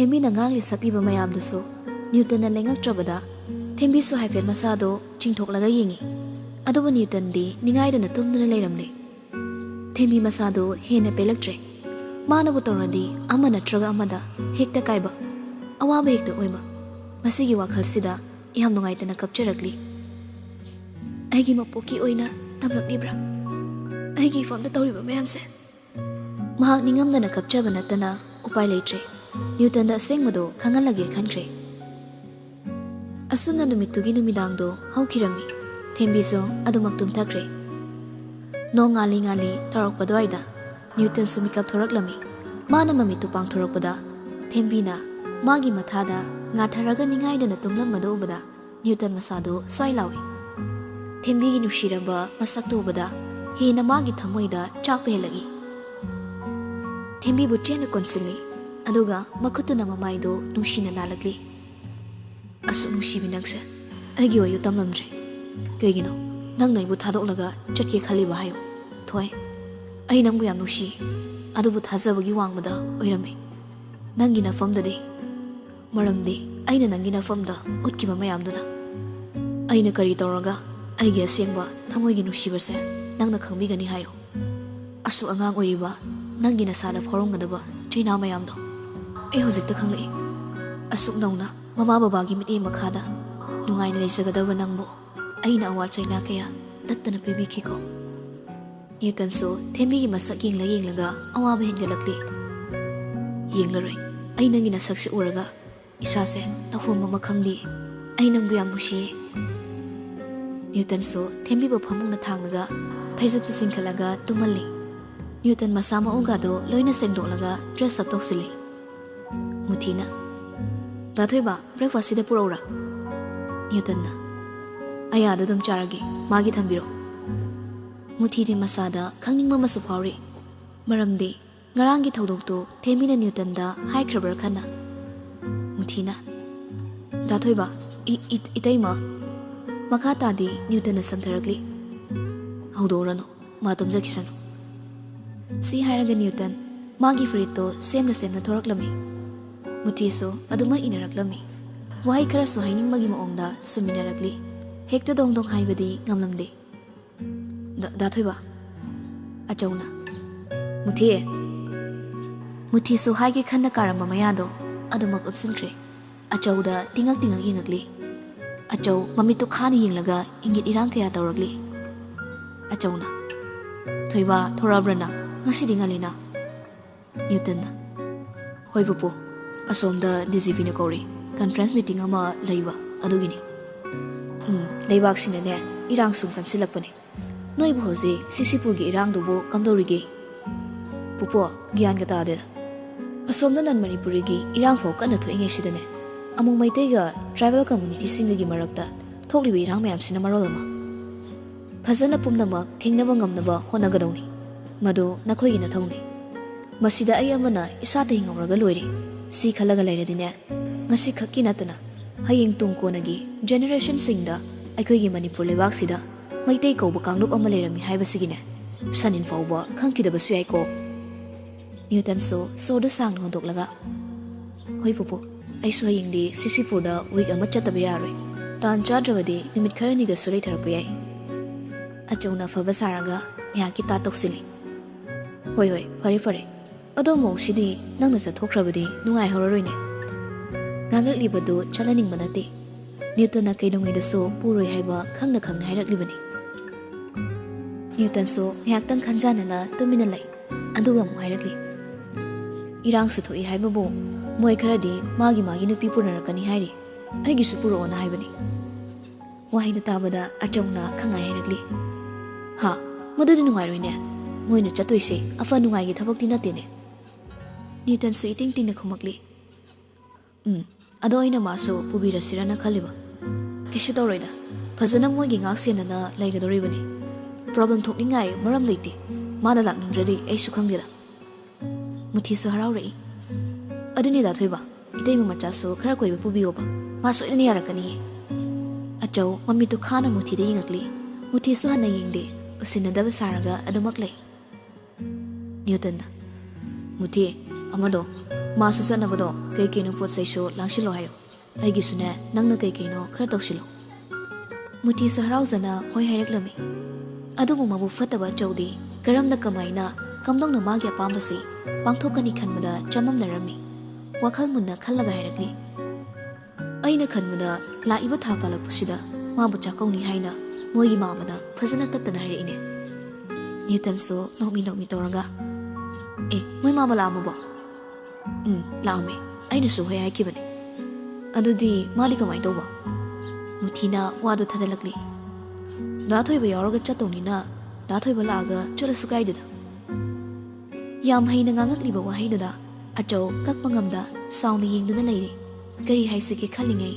ꯊꯦꯝꯕꯤ ꯅꯉꯥꯡꯂꯤ ꯁꯛꯂꯤꯕ ꯃꯌꯥꯝꯗꯨꯁꯨ ꯅ꯭ꯌꯨꯇꯟꯅ ꯂꯩꯉꯛꯇ꯭ꯔꯕꯗ ꯊꯦꯝꯕꯤꯁꯨ ꯍꯥꯏꯐꯦꯠ ꯃꯁꯥꯗꯣ ꯆꯤꯡꯊꯣꯛꯂꯒ ꯌꯦꯡꯉꯤ ꯑꯗꯨꯕꯨ ꯅ꯭ꯌꯨꯇꯟꯗꯤ ꯅꯤꯡꯉꯥꯏꯗꯅ ꯇꯨꯝꯗꯨꯅ ꯂꯩꯔꯝꯂꯦ ꯊꯦꯝꯕꯤ ꯃꯁꯥꯗꯣ ꯍꯦꯟꯅ ꯄꯦꯜꯂꯛꯇ꯭ꯔꯦ ꯃꯥꯅꯕꯨ ꯇꯧꯔꯗꯤ ꯑꯃ ꯅꯠꯇ꯭ꯔꯒ ꯑꯃꯗ ꯍꯦꯛꯇ ꯀꯥꯏꯕ ꯑꯋꯥꯕ ꯍꯦꯛꯇ ꯑꯣꯏꯕ ꯃꯁꯤꯒꯤ ꯋꯥꯈꯜꯁꯤꯗ ꯌꯥꯝ ꯅꯨꯡꯉꯥꯏꯇꯅ ꯀꯞꯆꯔꯛꯂꯤ ꯑꯩꯒꯤ ꯃꯄꯣꯛꯀꯤ ꯑꯣꯏꯅ ꯇꯝꯂꯛꯂꯤꯕ꯭ꯔꯥ ꯑꯩꯒꯤ ꯏꯐꯝꯗ ꯇꯧꯔꯤꯕ ꯃꯌꯥꯝꯁꯦ ꯃꯍꯥꯛ ꯅꯤꯡꯉꯝꯗꯅ ꯀꯞꯆꯕ ꯅꯠꯇꯅ ꯎꯄꯥꯏ ꯂꯩꯇ꯭ꯔꯦ ꯅ꯭ꯌꯨꯇꯟꯗ ꯑꯁꯦꯡꯕꯗꯣ ꯈꯪꯍꯜꯂꯒꯦ ꯈꯟꯈ꯭ꯔꯦ ꯑꯁꯨꯝꯅ ꯅꯨꯃꯤꯠꯇꯨꯒꯤ ꯅꯨꯃꯤꯗꯥꯡꯗꯣ ꯍꯧꯈꯤꯔꯝꯃꯤ ꯊꯦꯝꯕꯤꯁꯨ ꯑꯗꯨꯃꯛ ꯇꯨꯝꯊꯈ꯭ꯔꯦ ꯅꯣꯡ ꯉꯥꯜꯂꯤ ꯉꯥꯜꯂꯤ ꯇꯧꯔꯛꯄ ꯑꯗꯨꯋꯥꯏꯗ ꯅ꯭ꯌꯨꯇꯟꯁꯨ ꯃꯤꯀꯞ ꯊꯣꯔꯛꯂꯝꯃꯤ ꯃꯥꯅ ꯃꯃꯤꯠꯇꯨ ꯄꯥꯡꯊꯣꯔꯛꯄꯗ ꯊꯦꯝꯕꯤꯅ ꯃꯥꯒꯤ ꯃꯊꯥꯗ ꯉꯥꯊꯔꯒ ꯅꯤꯡꯉꯥꯏꯗꯅ ꯇꯨꯝꯂꯝꯕꯗꯨ ꯎꯕꯗ ꯅ꯭ꯌꯨꯇꯟ ꯃꯁꯥꯗꯨ ꯁ꯭ꯋꯥꯏ ꯂꯥꯎꯏ ꯊꯦꯝꯕꯤꯒꯤ ꯅꯨꯡꯁꯤꯔꯕ ꯃꯁꯛꯇꯨ ꯎꯕꯗ ꯍꯦꯟꯅ ꯃꯥꯒꯤ ꯊꯃꯣꯏꯗ ꯆꯥꯛꯄ ꯍꯦꯜꯂꯛꯏ ꯊꯦꯝꯕꯤꯕꯨ ꯆꯦꯠꯅ ꯀꯣꯟꯁꯤꯜꯂꯤ ꯑꯗꯨꯒ ꯃꯈꯨꯠꯇꯨꯅ ꯃꯃꯥꯏꯗꯨ ꯅꯨꯡꯁꯤꯅ ꯅꯥꯜꯂꯛꯂꯤ ꯑꯁꯨꯛ ꯅꯨꯡꯁꯤꯕꯤ ꯅꯪꯁꯦ ꯑꯩꯒꯤ ꯑꯣꯏꯌꯨ ꯇꯝꯂꯝꯗ꯭ꯔꯦ ꯀꯩꯒꯤꯅꯣ ꯅꯪꯅ ꯑꯩꯕꯨ ꯊꯥꯗꯣꯛꯂꯒ ꯆꯠꯀꯦ ꯈꯜꯂꯤꯕ ꯍꯥꯏꯌꯨ ꯊꯣꯏ ꯑꯩ ꯅꯪꯕꯨ ꯌꯥꯝ ꯅꯨꯡꯁꯤ ꯑꯗꯨꯕꯨ ꯊꯥꯖꯕꯒꯤ ꯋꯥꯡꯃꯗ ꯑꯣꯏꯔꯝꯃꯤ ꯅꯪꯒꯤ ꯅꯐꯝꯗꯗꯤ ꯃꯔꯝꯗꯤ ꯑꯩꯅ ꯅꯪꯒꯤ ꯅꯐꯝꯗ ꯎꯠꯈꯤꯕ ꯃꯌꯥꯝꯗꯨꯅ ꯑꯩꯅ ꯀꯔꯤ ꯇꯧꯔꯒ ꯑꯩꯒꯤ ꯑꯁꯦꯡꯕ ꯊꯃꯣꯏꯒꯤ ꯅꯨꯡꯁꯤꯕꯁꯦ ꯅꯪꯅ ꯈꯪꯕꯤꯒꯅꯤ ꯍꯥꯏꯌꯨ ꯑꯁꯨꯛ ꯑꯉꯥꯡ ꯑꯣꯏꯔꯤꯕ ꯅꯪꯒꯤ ꯅꯁꯥꯗ ꯐꯥꯎꯔꯝꯒꯗꯕ ꯆꯩꯅꯥ ꯃꯌꯥꯝꯗꯣ ꯑꯩ ꯍꯧꯖꯤꯛꯇ ꯈꯪꯂꯛꯏ ꯑꯁꯨꯛ ꯅꯧꯅ ꯃꯃꯥ ꯕꯕꯥꯒꯤ ꯃꯤꯠꯌꯦꯡ ꯃꯈꯥꯗ ꯅꯨꯡꯉꯥꯏꯅ ꯂꯩꯖꯒꯗꯕ ꯅꯪꯕꯨ ꯑꯩꯅ ꯑꯋꯥ ꯆꯩꯅꯥ ꯀꯌꯥ ꯇꯠꯇꯅ ꯄꯤꯕꯤꯈꯤꯀꯣ ꯅ꯭ꯌꯨꯇꯟꯁꯨ ꯊꯦꯝꯕꯤꯒꯤ ꯃꯁꯛ ꯌꯦꯡꯂꯒ ꯑꯋꯥꯕ ꯍꯦꯟꯒꯠꯂꯛꯂꯤ ꯌꯦꯡꯂꯔꯣꯏ ꯑꯩ ꯅꯪꯒꯤ ꯅꯁꯛꯁꯦ ꯎꯔꯒ ꯏꯁꯥꯁꯦ ꯇꯧꯐꯝ ꯑꯃ ꯈꯪꯗꯦ ꯑꯩ ꯅꯪꯕꯨ ꯌꯥꯝ ꯅꯨꯡꯁꯤꯌꯦ ꯅ꯭ꯌꯨꯇꯟꯁꯨ ꯊꯦꯝꯕꯤꯕ ꯐꯃꯨꯡꯗ ꯊꯥꯡꯂꯒ ꯐꯩꯖꯨꯞꯇꯨ ꯆꯤꯡꯈꯠꯂꯒ ꯇꯨꯝꯍꯜꯂꯤ ꯅ꯭ꯌꯨꯇꯟ ꯃꯁꯥ ꯃꯎꯒꯗꯣ ꯂꯣꯏꯅ ꯁꯦꯡꯗꯣꯛꯂꯒ ꯗ꯭ꯔꯦꯁ ꯑꯞ ꯇꯧꯁꯤꯜꯂꯤ ꯃꯨꯊꯤꯅ ꯗꯥꯊꯣꯏꯕ ꯕ꯭ꯔꯦꯛꯐꯥꯁꯁꯤꯗ ꯄꯨꯔꯛꯎꯔꯥ ꯅ꯭ꯌꯨꯇꯟꯅ ꯑꯩ ꯑꯥꯗ ꯑꯗꯨꯝ ꯆꯥꯔꯒꯦ ꯃꯥꯒꯤ ꯊꯝꯕꯤꯔꯣ ꯃꯨꯊꯤꯗꯤ ꯃꯁꯥꯗ ꯈꯪꯅꯤꯡꯕ ꯑꯃꯁꯨ ꯐꯥꯎꯔꯤ ꯃꯔꯝꯗꯤ ꯉꯔꯥꯡꯒꯤ ꯊꯧꯗꯣꯛꯇꯨ ꯊꯦꯝꯕꯤꯅ ꯅ꯭ꯌꯨꯇꯟꯗ ꯍꯥꯏꯈ꯭ꯔꯕ꯭ꯔꯥ ꯈꯟꯅ ꯃꯨꯊꯤꯅ ꯗꯥꯊꯣꯏꯕ ꯏꯇꯩꯃ ꯃꯈꯥ ꯇꯥꯗꯤ ꯅ꯭ꯌꯨꯇꯟꯅ ꯁꯝꯊꯔꯛꯂꯤ ꯍꯧꯗꯣꯛꯎꯔꯅꯨ ꯃꯥ ꯇꯨꯝꯖꯈꯤꯁꯅꯨ ꯁꯤ ꯍꯥꯏꯔꯒ ꯅ꯭ꯌꯨꯇꯟ ꯃꯥꯒꯤ ꯐꯨꯔꯤꯠꯇꯣ ꯁꯦꯝꯅ ꯊꯣꯔꯛꯂꯝꯃꯤ ꯃꯨꯊꯤꯁꯨ ꯑꯗꯨꯃꯛ ꯏꯅꯔꯛꯂꯝꯃꯤ ꯋꯥꯍꯩ ꯈꯔꯁꯨ ꯍꯥꯏꯅꯤꯡꯕꯒꯤ ꯃꯑꯣꯡꯗ ꯁꯨꯃꯤꯟꯅꯔꯛꯂꯤ ꯍꯦꯛꯇ ꯗꯣꯡ ꯗꯣꯡ ꯍꯥꯏꯕꯗꯤ ꯉꯝꯂꯝꯗꯦ ꯗꯥꯊꯣꯏꯕ ꯑꯆꯧꯅ ꯃꯨꯊꯤꯁꯨ ꯍꯥꯏꯒꯦ ꯈꯟꯅ ꯀꯥꯔꯝꯕ ꯃꯌꯥꯗꯣ ꯑꯗꯨꯃꯛ ꯎꯞꯁꯤꯟꯈ꯭ꯔꯦ ꯑꯆꯧꯗ ꯇꯤꯡꯉꯛ ꯌꯦꯡꯉꯛꯂꯤ ꯑꯆꯧ ꯃꯃꯤꯠꯇꯨ ꯈꯥꯅ ꯌꯦꯡꯂꯒ ꯏꯪꯒꯤꯠ ꯏꯔꯥꯡ ꯀꯌꯥ ꯇꯧꯔꯛꯂꯤ ꯑꯆꯧꯅ ꯊꯣꯏꯕ ꯊꯣꯔꯛꯑꯕ꯭ꯔꯅ ꯉꯁꯤꯗꯤ ꯉꯜꯂꯤꯅ ꯅ꯭ꯌꯨꯇꯟꯅ ꯍꯣꯏ ꯄꯨꯄꯨ ꯑꯁꯣꯝꯗ ꯗꯤꯖꯤꯄꯤꯅ ꯀꯧꯔꯤ ꯀꯟꯐꯔꯦꯟꯁ ꯃꯤꯇꯤꯡ ꯑꯃ ꯂꯩꯕ ꯑꯗꯨꯒꯤꯅꯤ ꯂꯩꯕꯥꯛꯁꯤꯅꯅꯦ ꯏꯔꯥꯡ ꯁꯨꯝ ꯀꯟꯁꯤꯜꯂꯛꯄꯅꯦ ꯅꯣꯏꯕꯨ ꯍꯧꯖꯤꯛ ꯁꯤꯁꯤꯄꯨꯔꯒꯤ ꯏꯔꯥꯡꯗꯨꯕꯨ ꯀꯝꯗꯧꯔꯤꯒꯦ ꯄꯨꯄꯨ ꯒ꯭ꯌꯥꯟꯒ ꯇꯥꯗꯦꯗ ꯑꯁꯣꯝꯗ ꯅꯟ ꯃꯅꯤꯄꯨꯔꯤꯒꯤ ꯏꯔꯥꯡ ꯐꯥꯎ ꯀꯟꯅ ꯊꯣꯛꯏꯉꯩꯁꯤꯗꯅꯦ ꯑꯃꯨꯛ ꯃꯩꯇꯩꯒ ꯇ꯭ꯔꯥꯏꯕꯦꯜ ꯀꯝꯃꯨꯅꯤꯇꯤꯁꯤꯡꯒꯒꯤ ꯃꯔꯛꯇ ꯊꯣꯛꯂꯤꯕ ꯏꯔꯥꯡ ꯃꯌꯥꯝꯁꯤꯅ ꯃꯔꯣꯜ ꯑꯃ ꯐꯖꯅ ꯄꯨꯝꯅꯃꯛ ꯊꯦꯡꯅꯕ ꯉꯝꯅꯕ ꯍꯣꯠꯅꯒꯗꯧꯅꯤ ꯃꯗꯨ ꯅꯈꯣꯏꯒꯤ ꯅꯊꯧꯅꯤ ꯃꯁꯤꯗ ꯑꯩ ꯑꯃꯅ ꯏꯁꯥꯗ ꯍꯤꯡꯍꯧꯔꯒ ꯂꯣꯏꯔꯦ ꯁꯤ ꯈꯜꯂꯒ ꯂꯩꯔꯗꯤꯅꯦ ꯉꯁꯤ ꯈꯛꯀꯤ ꯅꯠꯇꯅ ꯍꯌꯦꯡ ꯇꯨꯡ ꯀꯣꯟꯅꯒꯤ ꯖꯦꯅꯦꯔꯦꯁꯟꯁꯤꯡꯗ ꯑꯩꯈꯣꯏꯒꯤ ꯃꯅꯤꯄꯨꯔ ꯂꯩꯕꯥꯛꯁꯤꯗ ꯃꯩꯇꯩ ꯀꯧꯕ ꯀꯥꯡꯂꯨꯞ ꯑꯃ ꯂꯩꯔꯝꯃꯤ ꯍꯥꯏꯕꯁꯤꯒꯤꯅꯦ ꯁꯟꯅꯤꯟ ꯐꯥꯎꯕ ꯈꯪꯈꯤꯗꯕꯁꯨ ꯌꯥꯏꯀꯣ ꯅ꯭ꯌꯨꯇꯟꯁꯨ ꯁꯣꯔꯗ ꯁꯥꯡꯅ ꯍꯣꯟꯗꯣꯛꯂꯒ ꯍꯣꯏ ꯄꯨꯄꯨ ꯑꯩꯁꯨ ꯍꯌꯦꯡꯗꯤ ꯁꯤꯁꯤꯄꯨꯔꯗ ꯋꯤꯛ ꯑꯃ ꯆꯠꯇꯕ ꯌꯥꯔꯣꯏ ꯇꯥꯟ ꯆꯥꯗ꯭ꯔꯕꯗꯤ ꯅꯨꯃꯤꯠ ꯈꯔꯅꯤꯒꯁꯨ ꯂꯩꯊꯔꯛꯄ ꯌꯥꯏ ꯑꯆꯧꯅ ꯐꯕ ꯁꯥꯔꯒ ꯉꯥꯏꯍꯥꯛꯀꯤ ꯇꯥ ꯇꯧꯁꯤꯜꯂꯤ ꯍꯣꯏ ꯐꯔꯦ ꯑꯗꯣ ꯃꯧꯁꯤꯗꯤ ꯅꯪꯅ ꯆꯠꯊꯣꯛꯈ꯭ꯔꯕꯗꯤ ꯅꯨꯡꯉꯥꯏꯍꯧꯔꯔꯣꯏꯅꯦ ꯉꯥꯡꯂꯛꯂꯤꯕꯗꯨ ꯆꯠꯍꯟꯅꯤꯡꯕ ꯅꯠꯇꯦ ꯅ꯭ꯌꯨꯇꯟꯅ ꯀꯩꯗꯧꯉꯩꯗꯁꯨ ꯄꯨꯔꯣꯏ ꯍꯥꯏꯕ ꯈꯪꯅ ꯍꯥꯏꯔꯛꯂꯤꯕꯅꯤ ꯅ꯭ꯌꯨꯇꯟꯁꯨ ꯉꯥꯏꯍꯥꯛꯇꯪ ꯈꯟꯖꯥꯟꯅꯅ ꯇꯨꯃꯤꯟꯅ ꯂꯩ ꯑꯗꯨꯒ ꯑꯃꯨꯛ ꯍꯥꯏꯔꯛꯂꯤ ꯏꯔꯥꯡꯁꯨ ꯊꯣꯛꯏ ꯍꯥꯏꯕꯕꯨ ꯃꯣꯏ ꯈꯔꯗꯤ ꯃꯥꯒꯤ ꯅꯨꯄꯤ ꯄꯨꯅꯔꯛꯀꯅꯤ ꯍꯥꯏꯔꯤ ꯑꯩꯒꯤꯁꯨ ꯄꯨꯔꯛꯑꯣꯅ ꯍꯥꯏꯕꯅꯤ ꯋꯥꯍꯩꯗꯨ ꯇꯥꯕꯗ ꯑꯆꯧꯅ ꯈꯪꯉꯥꯏ ꯍꯥꯏꯔꯛꯂꯤ ꯃꯗꯨꯗꯤ ꯅꯨꯡꯉꯥꯏꯔꯣꯏꯅꯦ ꯃꯣꯏꯅ ꯆꯠꯇꯣꯏꯁꯦ ꯑꯐ ꯅꯨꯡꯉꯥꯏꯒꯤ ꯊꯕꯛꯇꯤ ꯅꯠꯇꯦꯅꯦ ꯅ꯭ꯌꯨꯇꯟꯁꯨ ꯏꯇꯤꯡ ꯇꯤꯡꯅ ꯈꯨꯝꯃꯛꯂꯤ ꯑꯗꯣ ꯑꯩꯅ ꯃꯥꯁꯨ ꯄꯨꯕꯤꯔꯁꯤꯔꯅ ꯈꯜꯂꯤꯕ ꯀꯩꯁꯨ ꯇꯧꯔꯣꯏꯗ ꯐꯖꯅ ꯃꯣꯏꯒꯤ ꯉꯥꯛ ꯁꯦꯟꯅꯅ ꯂꯩꯒꯗꯧꯔꯤꯕꯅꯤ ꯄ꯭ꯔꯣꯕ꯭ꯂꯦꯝ ꯊꯣꯛꯅꯤꯡꯉꯥꯏ ꯃꯔꯝ ꯂꯩꯇꯦ ꯃꯥꯅ ꯂꯥꯛꯅꯤꯡꯗ꯭ꯔꯗꯤ ꯑꯩꯁꯨ ꯈꯪꯗꯦꯗ ꯃꯨꯊꯤꯁꯨ ꯍꯔꯥꯎꯔꯛꯏ ꯑꯗꯨꯅꯤ ꯗꯥꯊꯣꯏꯕ ꯏꯇꯩꯃ ꯃꯆꯥꯁꯨ ꯈꯔ ꯀꯣꯏꯕ ꯄꯨꯕꯤꯌꯣꯕ ꯃꯥ ꯁꯣꯏꯗꯅ ꯌꯥꯔꯛꯀꯅꯤꯌꯦ ꯑꯆꯧ ꯃꯃꯤꯠꯇꯨ ꯈꯥꯅ ꯃꯨꯊꯤꯗ ꯌꯦꯡꯉꯛꯂꯤ ꯃꯨꯊꯤꯁꯨ ꯍꯟꯅ ꯌꯦꯡꯗꯦ ꯎꯁꯤꯟꯅꯗꯕ ꯁꯥꯔꯒ ꯑꯗꯨꯃꯛ ꯂꯩ ꯅ꯭ꯌꯨꯇꯟꯅ ꯃꯨꯊꯤ ꯑꯃꯗꯣ ꯃꯥꯁꯨ ꯆꯠꯅꯕꯗꯣ ꯀꯩꯀꯩꯅꯣ ꯄꯣꯠ ꯆꯩꯁꯨ ꯂꯥꯡꯁꯤꯜꯂꯣ ꯍꯥꯏꯌꯣ ꯑꯩꯒꯤꯁꯨꯅꯦ ꯅꯪꯅ ꯀꯩꯀꯩꯅꯣ ꯈꯔ ꯇꯧꯁꯤꯜꯂꯣ ꯃꯨꯊꯤꯁꯨ ꯍꯔꯥꯎꯖꯅ ꯍꯣꯏ ꯍꯥꯏꯔꯛꯂꯝꯃꯤ ꯑꯗꯨꯕꯨ ꯃꯕꯨꯛ ꯐꯠꯇꯕ ꯑꯆꯧꯗꯤ ꯀꯔꯝꯅ ꯀꯃꯥꯏꯅ ꯀꯝꯗꯧꯅ ꯃꯥꯒꯤ ꯑꯄꯥꯝꯕꯁꯤ ꯄꯥꯡꯊꯣꯛꯀꯅꯤ ꯈꯟꯕꯗ ꯆꯃꯝꯅꯔꯝꯃꯤ ꯋꯥꯈꯜ ꯃꯨꯟꯅ ꯈꯜꯂꯒ ꯍꯥꯏꯔꯛꯂꯤ ꯑꯩꯅ ꯈꯟꯕꯗ ꯂꯥꯛꯏꯕ ꯊꯥ ꯄꯥꯜꯂꯛꯄꯁꯤꯗ ꯃꯥꯕꯨ ꯆꯥꯛꯀꯧꯅꯤ ꯍꯥꯏꯅ ꯃꯣꯏꯒꯤ ꯃꯥꯃꯅ ꯐꯖꯅ ꯇꯠꯇꯅ ꯍꯥꯏꯔꯛꯏꯅꯦ ꯅ꯭ꯌꯨꯇꯟꯁꯨ ꯅꯣꯛꯃꯤ ꯇꯧꯔꯒ ꯃꯣꯏ ꯃꯥꯃ ꯂꯥꯛꯑꯝꯃꯕꯣ ꯂꯥꯛꯑꯝꯃꯦ ꯑꯩꯅꯁꯨ ꯍꯣꯏ ꯍꯥꯏꯈꯤꯕꯅꯦ ꯑꯗꯨꯗꯤ ꯃꯥꯗꯤ ꯀꯃꯥꯏꯅ ꯇꯧꯕ ꯃꯨꯊꯤꯅ ꯋꯥꯗꯨ ꯊꯥꯗꯠꯂꯛꯂꯤ ꯗꯥ ꯊꯣꯏꯕ ꯌꯥꯎꯔꯒ ꯆꯠꯇꯧꯅꯤꯅ ꯗꯥ ꯊꯣꯏꯕ ꯂꯥꯛꯑꯒ ꯆꯠꯂꯁꯨ ꯀꯥꯏꯗꯦꯗ ꯌꯥꯝ ꯍꯩꯅ ꯉꯥꯡꯉꯛꯂꯤꯕ ꯋꯥꯍꯩꯗꯨꯗ ꯑꯆꯧ ꯀꯛꯄ ꯉꯝꯗ ꯁꯥꯎꯅ ꯌꯦꯡꯗꯨꯅ ꯂꯩꯔꯤ ꯀꯔꯤ ꯍꯥꯏꯁꯤꯒꯦ ꯈꯜꯂꯤꯉꯩ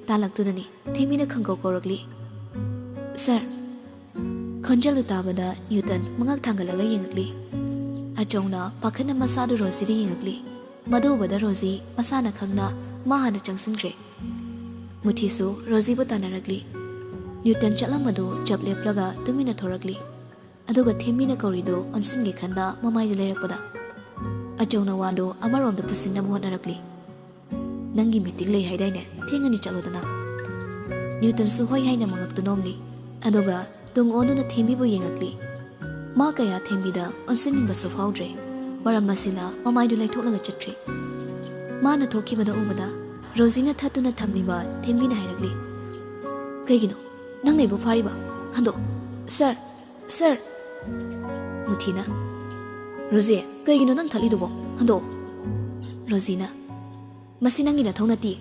ꯇꯥꯜꯂꯛꯇꯨꯗꯅꯤ ꯊꯦꯝꯕꯤꯅ ꯈꯪꯀꯧ ꯀꯧꯔꯛꯂꯤ ꯁꯥꯔ ꯈꯣꯟꯖꯦꯜꯗꯨ ꯇꯥꯕꯗ ꯅ꯭ꯌꯨꯇꯟ ꯃꯉꯛ ꯊꯥꯡꯒꯠꯂꯒ ꯌꯦꯡꯉꯛꯂꯤ ꯑꯆꯧꯅ ꯄꯥꯈꯠꯅ ꯃꯁꯥꯗꯨ ꯔꯣꯖꯤꯗ ꯌꯦꯡꯉꯛꯂꯤ ꯃꯗꯨ ꯎꯕꯗ ꯔꯣꯖꯤ ꯃꯁꯥꯅ ꯈꯪꯅ ꯃꯥ ꯍꯥꯟꯅ ꯆꯪꯁꯤꯟꯈ꯭ꯔꯦ ꯃꯨꯊꯤꯁꯨ ꯔꯣꯖꯤꯕꯨ ꯇꯥꯟꯅꯔꯛꯂꯤ ꯅ꯭ꯌꯨꯇꯟ ꯆꯠꯂꯝꯕꯗꯨ ꯆꯞ ꯂꯦꯞꯂꯒ ꯇꯨꯃꯤꯟꯅ ꯊꯣꯔꯛꯂꯤ ꯑꯗꯨꯒ ꯊꯦꯝꯕꯤꯅ ꯀꯧꯔꯤꯗꯨ ꯑꯣꯟꯁꯤꯟꯒꯦ ꯈꯟꯅ ꯃꯃꯥꯏꯗꯨ ꯂꯩꯔꯛꯄꯗ ꯑꯆꯧꯅ ꯋꯥꯗꯨ ꯑꯃꯔꯣꯝꯗ ꯄꯨꯁꯤꯟꯅꯕ ꯍꯣꯠꯅꯔꯛꯂꯤ ꯅꯪꯒꯤ ꯃꯤꯇꯤꯡ ꯂꯩ ꯍꯥꯏꯗꯥꯏꯅꯦ ꯊꯦꯡꯉꯅꯤ ꯆꯠꯂꯨꯗꯅ ꯅ꯭ꯌꯨꯇꯟꯁꯨ ꯍꯣꯏ ꯍꯥꯏꯅ ꯃꯉꯛꯇꯨ ꯅꯣꯝꯂꯤ ꯑꯗꯨꯒ ꯇꯨꯡ ꯑꯣꯟꯗꯨꯅ ꯊꯦꯝꯕꯤꯕꯨ ꯌꯦꯡꯉꯛꯂꯤ ꯃꯥ ꯀꯌꯥ ꯊꯦꯝꯕꯤꯗ ꯑꯣꯟꯁꯤꯟꯅꯤꯡꯕꯁꯨ ꯐꯥꯎꯗ꯭ꯔꯦ ꯃꯔꯝ ꯑꯁꯤꯅ ꯃꯃꯥꯏꯗꯨ ꯂꯩꯊꯣꯛꯂꯒ ꯆꯠꯈ꯭ꯔꯤ ꯃꯥꯅ ꯊꯣꯛꯈꯤꯕꯗ ꯎꯕꯗ ꯔꯣꯖꯤꯅ ꯊꯠꯇꯨꯅ ꯊꯝꯂꯤꯕ ꯊꯦꯝꯕꯤꯅ ꯍꯥꯏꯔꯛꯂꯤ ꯀꯩꯒꯤꯅꯣ ꯅꯪ ꯑꯩꯕꯨ ꯐꯥꯔꯤꯕ ꯍꯟꯗꯣ ꯁꯔ ꯃꯨꯊꯤꯅ ꯔꯣꯖꯤ ꯀꯩꯒꯤꯅꯣ ꯅꯪ ꯊꯠꯂꯤꯗꯨꯕꯣ ꯍꯟꯗꯣ ꯔꯣꯖꯤꯅ ꯃꯁꯤ ꯅꯪꯒꯤ ꯅꯊꯧ ꯅꯠꯇꯦ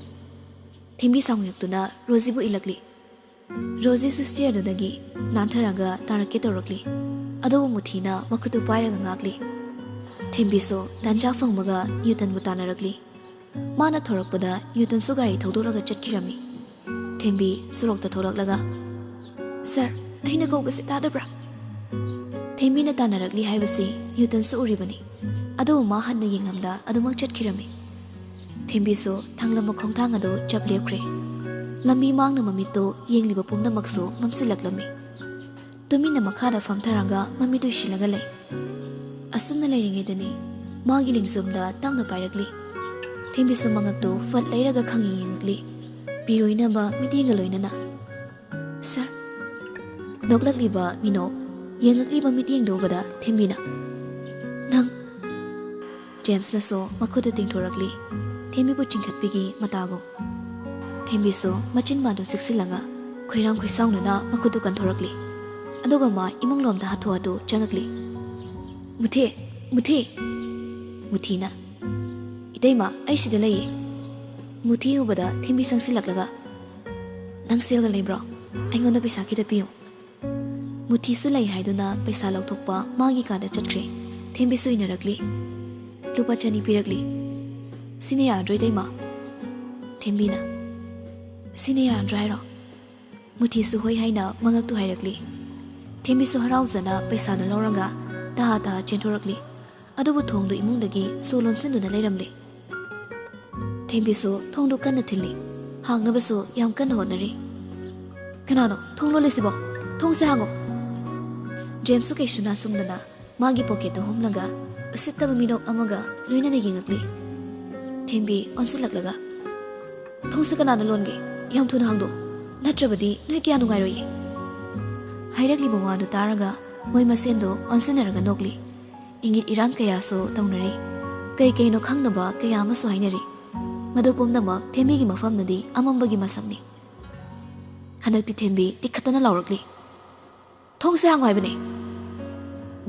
ꯊꯦꯝꯕꯤ ꯁꯥꯎꯅꯤꯡꯂꯛꯇꯨꯅ ꯔꯣꯖꯤꯕꯨ ꯏꯜꯂꯛꯂꯤ ꯔꯣꯖꯤꯁꯨ ꯁ꯭ꯇꯤꯌꯔꯗꯨꯗꯒꯤ ꯅꯥꯟꯊꯔꯒ ꯇꯥꯔꯛꯀꯦ ꯇꯧꯔꯛꯂꯤ ꯑꯗꯨꯕꯨ ꯃꯨꯊꯤꯅ ꯃꯈꯨꯠꯇꯨ ꯄꯥꯏꯔꯒ ꯉꯥꯛꯂꯤ ꯊꯦꯝꯕꯤꯁꯨ ꯇꯥꯟꯖꯥ ꯐꯪꯕꯒ ꯅ꯭ꯌꯨꯇꯟꯕꯨ ꯇꯥꯟꯅꯔꯛꯂꯤ ꯃꯥꯅ ꯊꯣꯔꯛꯄꯗ ꯅ꯭ꯌꯨꯇꯟꯁꯨ ꯒꯥꯔꯤ ꯊꯧꯗꯣꯛꯂꯒ ꯆꯠꯈꯤꯔꯝꯃꯤ ꯊꯦꯝꯕꯤ ꯁꯣꯔꯣꯛꯇ ꯊꯣꯛꯂꯛꯂꯒ ꯁꯥꯔ ꯑꯩꯅ ꯀꯧꯕꯁꯤ ꯇꯥꯗꯕ꯭ꯔꯥ ꯊꯦꯝꯕꯤꯅ ꯇꯥꯟꯅꯔꯛꯂꯤ ꯍꯥꯏꯕꯁꯤ ꯅ꯭ꯌꯨꯇꯟꯁꯨ ꯎꯔꯤꯕꯅꯤ ꯑꯗꯨꯕꯨ ꯃꯥ ꯍꯟꯅ ꯌꯦꯡꯂꯝꯗ ꯑꯗꯨꯃꯛ ꯆꯠꯈꯤꯔꯝꯃꯤ ꯊꯦꯝꯕꯤꯁꯨ ꯊꯥꯡꯂꯝꯕ ꯈꯣꯡꯊꯥꯡ ꯑꯗꯨ ꯆꯞ ꯂꯦꯞꯈ꯭ꯔꯦ ꯂꯝꯕꯤ ꯃꯥꯡꯅ ꯃꯃꯤꯠꯇꯨ ꯌꯦꯡꯂꯤꯕ ꯄꯨꯝꯅꯃꯛꯁꯨ ꯃꯝꯁꯤꯜꯂꯛꯂꯝꯃꯤ ꯇꯨꯃꯤꯟꯅ ꯃꯈꯥꯗ ꯐꯝꯊꯔꯒ ꯃꯃꯤꯠꯇꯨ ꯎꯏꯁꯤꯜꯂꯒ ꯂꯩ ꯑꯁꯨꯝꯅ ꯂꯩꯔꯤꯉꯩꯗꯅꯤ ꯃꯥꯒꯤ ꯂꯤꯡꯖꯨꯝꯗ ꯇꯞꯅ ꯄꯥꯏꯔꯛꯂꯤ ꯊꯦꯝꯕꯤꯁꯨ ꯃꯉꯛꯇꯨ ꯐꯠ ꯂꯩꯔꯒ ꯈꯪꯌꯦꯡ ꯌꯦꯡꯉꯛꯂꯤ ꯄꯤꯔꯣꯏꯅꯕ ꯃꯤꯠꯌꯦꯡꯒ ꯂꯣꯏꯅꯅ ꯁꯥꯔ ꯅꯣꯛꯂꯛꯂꯤꯕ ꯃꯤꯅꯣꯛ ꯌꯦꯡꯉꯛꯂꯤꯕ ꯃꯤꯠꯌꯦꯡꯗꯨ ꯎꯕꯗ ꯊꯦꯝꯕꯤꯅ ꯅꯪ ꯖꯦꯝꯁꯅꯁꯨ ꯃꯈꯨꯠꯇꯨ ꯇꯤꯡꯊꯣꯔꯛꯂꯤ ꯊꯦꯝꯕꯤꯕꯨ ꯆꯤꯡꯈꯠꯄꯤꯒꯤ ꯃꯇꯥꯒꯨꯝ ꯊꯦꯝꯕꯤꯁꯨ ꯃꯆꯤꯟ ꯕꯥꯟꯗꯨ ꯆꯦꯛꯁꯤꯜꯂꯒ ꯈꯣꯏꯔꯥꯡ ꯈꯣꯏꯁꯥꯎꯅꯅ ꯃꯈꯨꯠꯇꯨ ꯀꯟꯊꯣꯔꯛꯂꯤ ꯑꯗꯨꯒ ꯃꯥ ꯏꯃꯨꯡꯂꯣꯝꯗ ꯍꯥꯊꯨ ꯆꯪꯉꯛꯂꯤ ꯃꯨꯊꯤ ꯃꯨꯊꯤꯅ ꯏꯇꯩꯃ ꯑꯩ ꯁꯤꯗ ꯂꯩꯌꯦ ꯃꯨꯊꯤ ꯎꯕꯗ ꯊꯦꯝꯕꯤ ꯆꯪꯁꯤꯜꯂꯛꯂꯒ ꯅꯪ ꯁꯦꯜꯒ ꯂꯩꯕ꯭ꯔꯣ ꯑꯩꯉꯣꯟꯗ ꯄꯩꯁꯥ ꯈꯤꯇ ꯄꯤꯌꯨ ꯃꯨꯊꯤꯁꯨ ꯂꯩ ꯍꯥꯏꯗꯨꯅ ꯄꯩꯁꯥ ꯂꯧꯊꯣꯛꯄ ꯃꯥꯒꯤ ꯀꯥꯗ ꯆꯠꯈ꯭ꯔꯦ ꯊꯦꯝꯕꯤꯁꯨ ꯏꯟꯅꯔꯛꯂꯤ ꯂꯨꯄꯥ 200 ꯄꯤꯔꯛꯂꯤ ꯁꯤꯅ ꯌꯥꯔꯗ꯭ꯔꯣ ꯏꯇꯩꯃ ꯊꯦꯝꯕꯤꯅ ꯁꯤꯅ ꯌꯥꯔꯗ꯭ꯔꯣ ꯍꯥꯏꯔꯣ ꯃꯨꯊꯤꯁꯨ ꯍꯣꯏ ꯍꯥꯏꯅ ꯃꯉꯛꯇꯨ ꯍꯥꯏꯔꯛꯂꯤ ꯊꯦꯝꯕꯤꯁꯨ ꯍꯔꯥꯎꯖꯅ ꯄꯩꯁꯥꯗꯨ ꯂꯧꯔꯒ ꯇꯍꯥ ꯆꯦꯟꯊꯣꯔꯛꯂꯤ ꯑꯗꯨꯕꯨ ꯊꯣꯡꯗꯨ ꯏꯃꯨꯡꯗꯒꯤ ꯁꯣ ꯂꯣꯟꯁꯤꯟꯗꯨꯅ ꯂꯩꯔꯝꯂꯤ ꯊꯦꯝꯕꯤꯁꯨ ꯊꯣꯡꯗꯨ ꯀꯟꯅ ꯊꯤꯜꯂꯤ ꯍꯥꯡꯅꯕꯁꯨ ꯌꯥꯝ ꯀꯟꯅ ꯍꯣꯠꯅꯔꯤ ꯀꯅꯥꯅꯣ ꯊꯣꯡ ꯂꯣꯜꯂꯤꯁꯤꯕꯣ ꯊꯣꯡꯁꯦ ꯍꯥꯡꯉꯣ ꯖꯦꯝꯁꯁꯨ ꯀꯩꯁꯨ ꯅꯥꯁꯨꯝꯗꯅ ꯃꯥꯒꯤ ꯄꯣꯀꯦꯠꯇ ꯍꯨꯝꯂꯒ ꯎꯁꯤꯠꯇꯕ ꯃꯤꯅꯣꯛ ꯑꯃꯒ ꯂꯣꯏꯅꯅ ꯌꯦꯡꯉꯛꯂꯤ ꯊꯦꯝꯕꯤ ꯑꯣꯟꯁꯤꯜꯂꯛꯂꯒ ꯊꯣꯡꯁꯦ ꯀꯅꯥꯅ ꯂꯣꯟꯒꯦ ꯌꯥꯝ ꯊꯨꯅ ꯍꯥꯡꯗꯣ ꯅꯠꯇ꯭ꯔꯕꯗꯤ ꯅꯣꯏ ꯀꯌꯥ ꯅꯨꯡꯉꯥꯏꯔꯣꯏꯌꯦ ꯍꯥꯏꯔꯛꯂꯤꯕ ꯋꯥꯗꯨ ꯇꯥꯔꯒ ꯃꯣꯏ ꯃꯁꯦꯟꯗꯨ ꯑꯣꯟꯁꯤꯟꯅꯔꯒ ꯅꯣꯛꯂꯤ ꯏꯪꯒꯤꯠ ꯏꯔꯥꯡ ꯀꯌꯥꯁꯨ ꯇꯧꯅꯔꯤ ꯀꯩꯅꯣ ꯈꯪꯅꯕ ꯀꯌꯥ ꯑꯃꯁꯨ ꯍꯥꯏꯅꯔꯤ ꯃꯗꯨ ꯄꯨꯝꯅꯃꯛ ꯊꯦꯝꯕꯤꯒꯤ ꯃꯐꯝꯗꯗꯤ ꯑꯃꯝꯕꯒꯤ ꯃꯁꯛꯅꯤ ꯍꯟꯗꯛꯇꯤ ꯊꯦꯝꯕꯤ ꯇꯤꯈꯠꯇꯅ ꯂꯥꯎꯔꯛꯂꯤ ꯊꯣꯡꯁꯦ ꯍꯥꯡꯉꯨ ꯍꯥꯏꯕꯅꯦ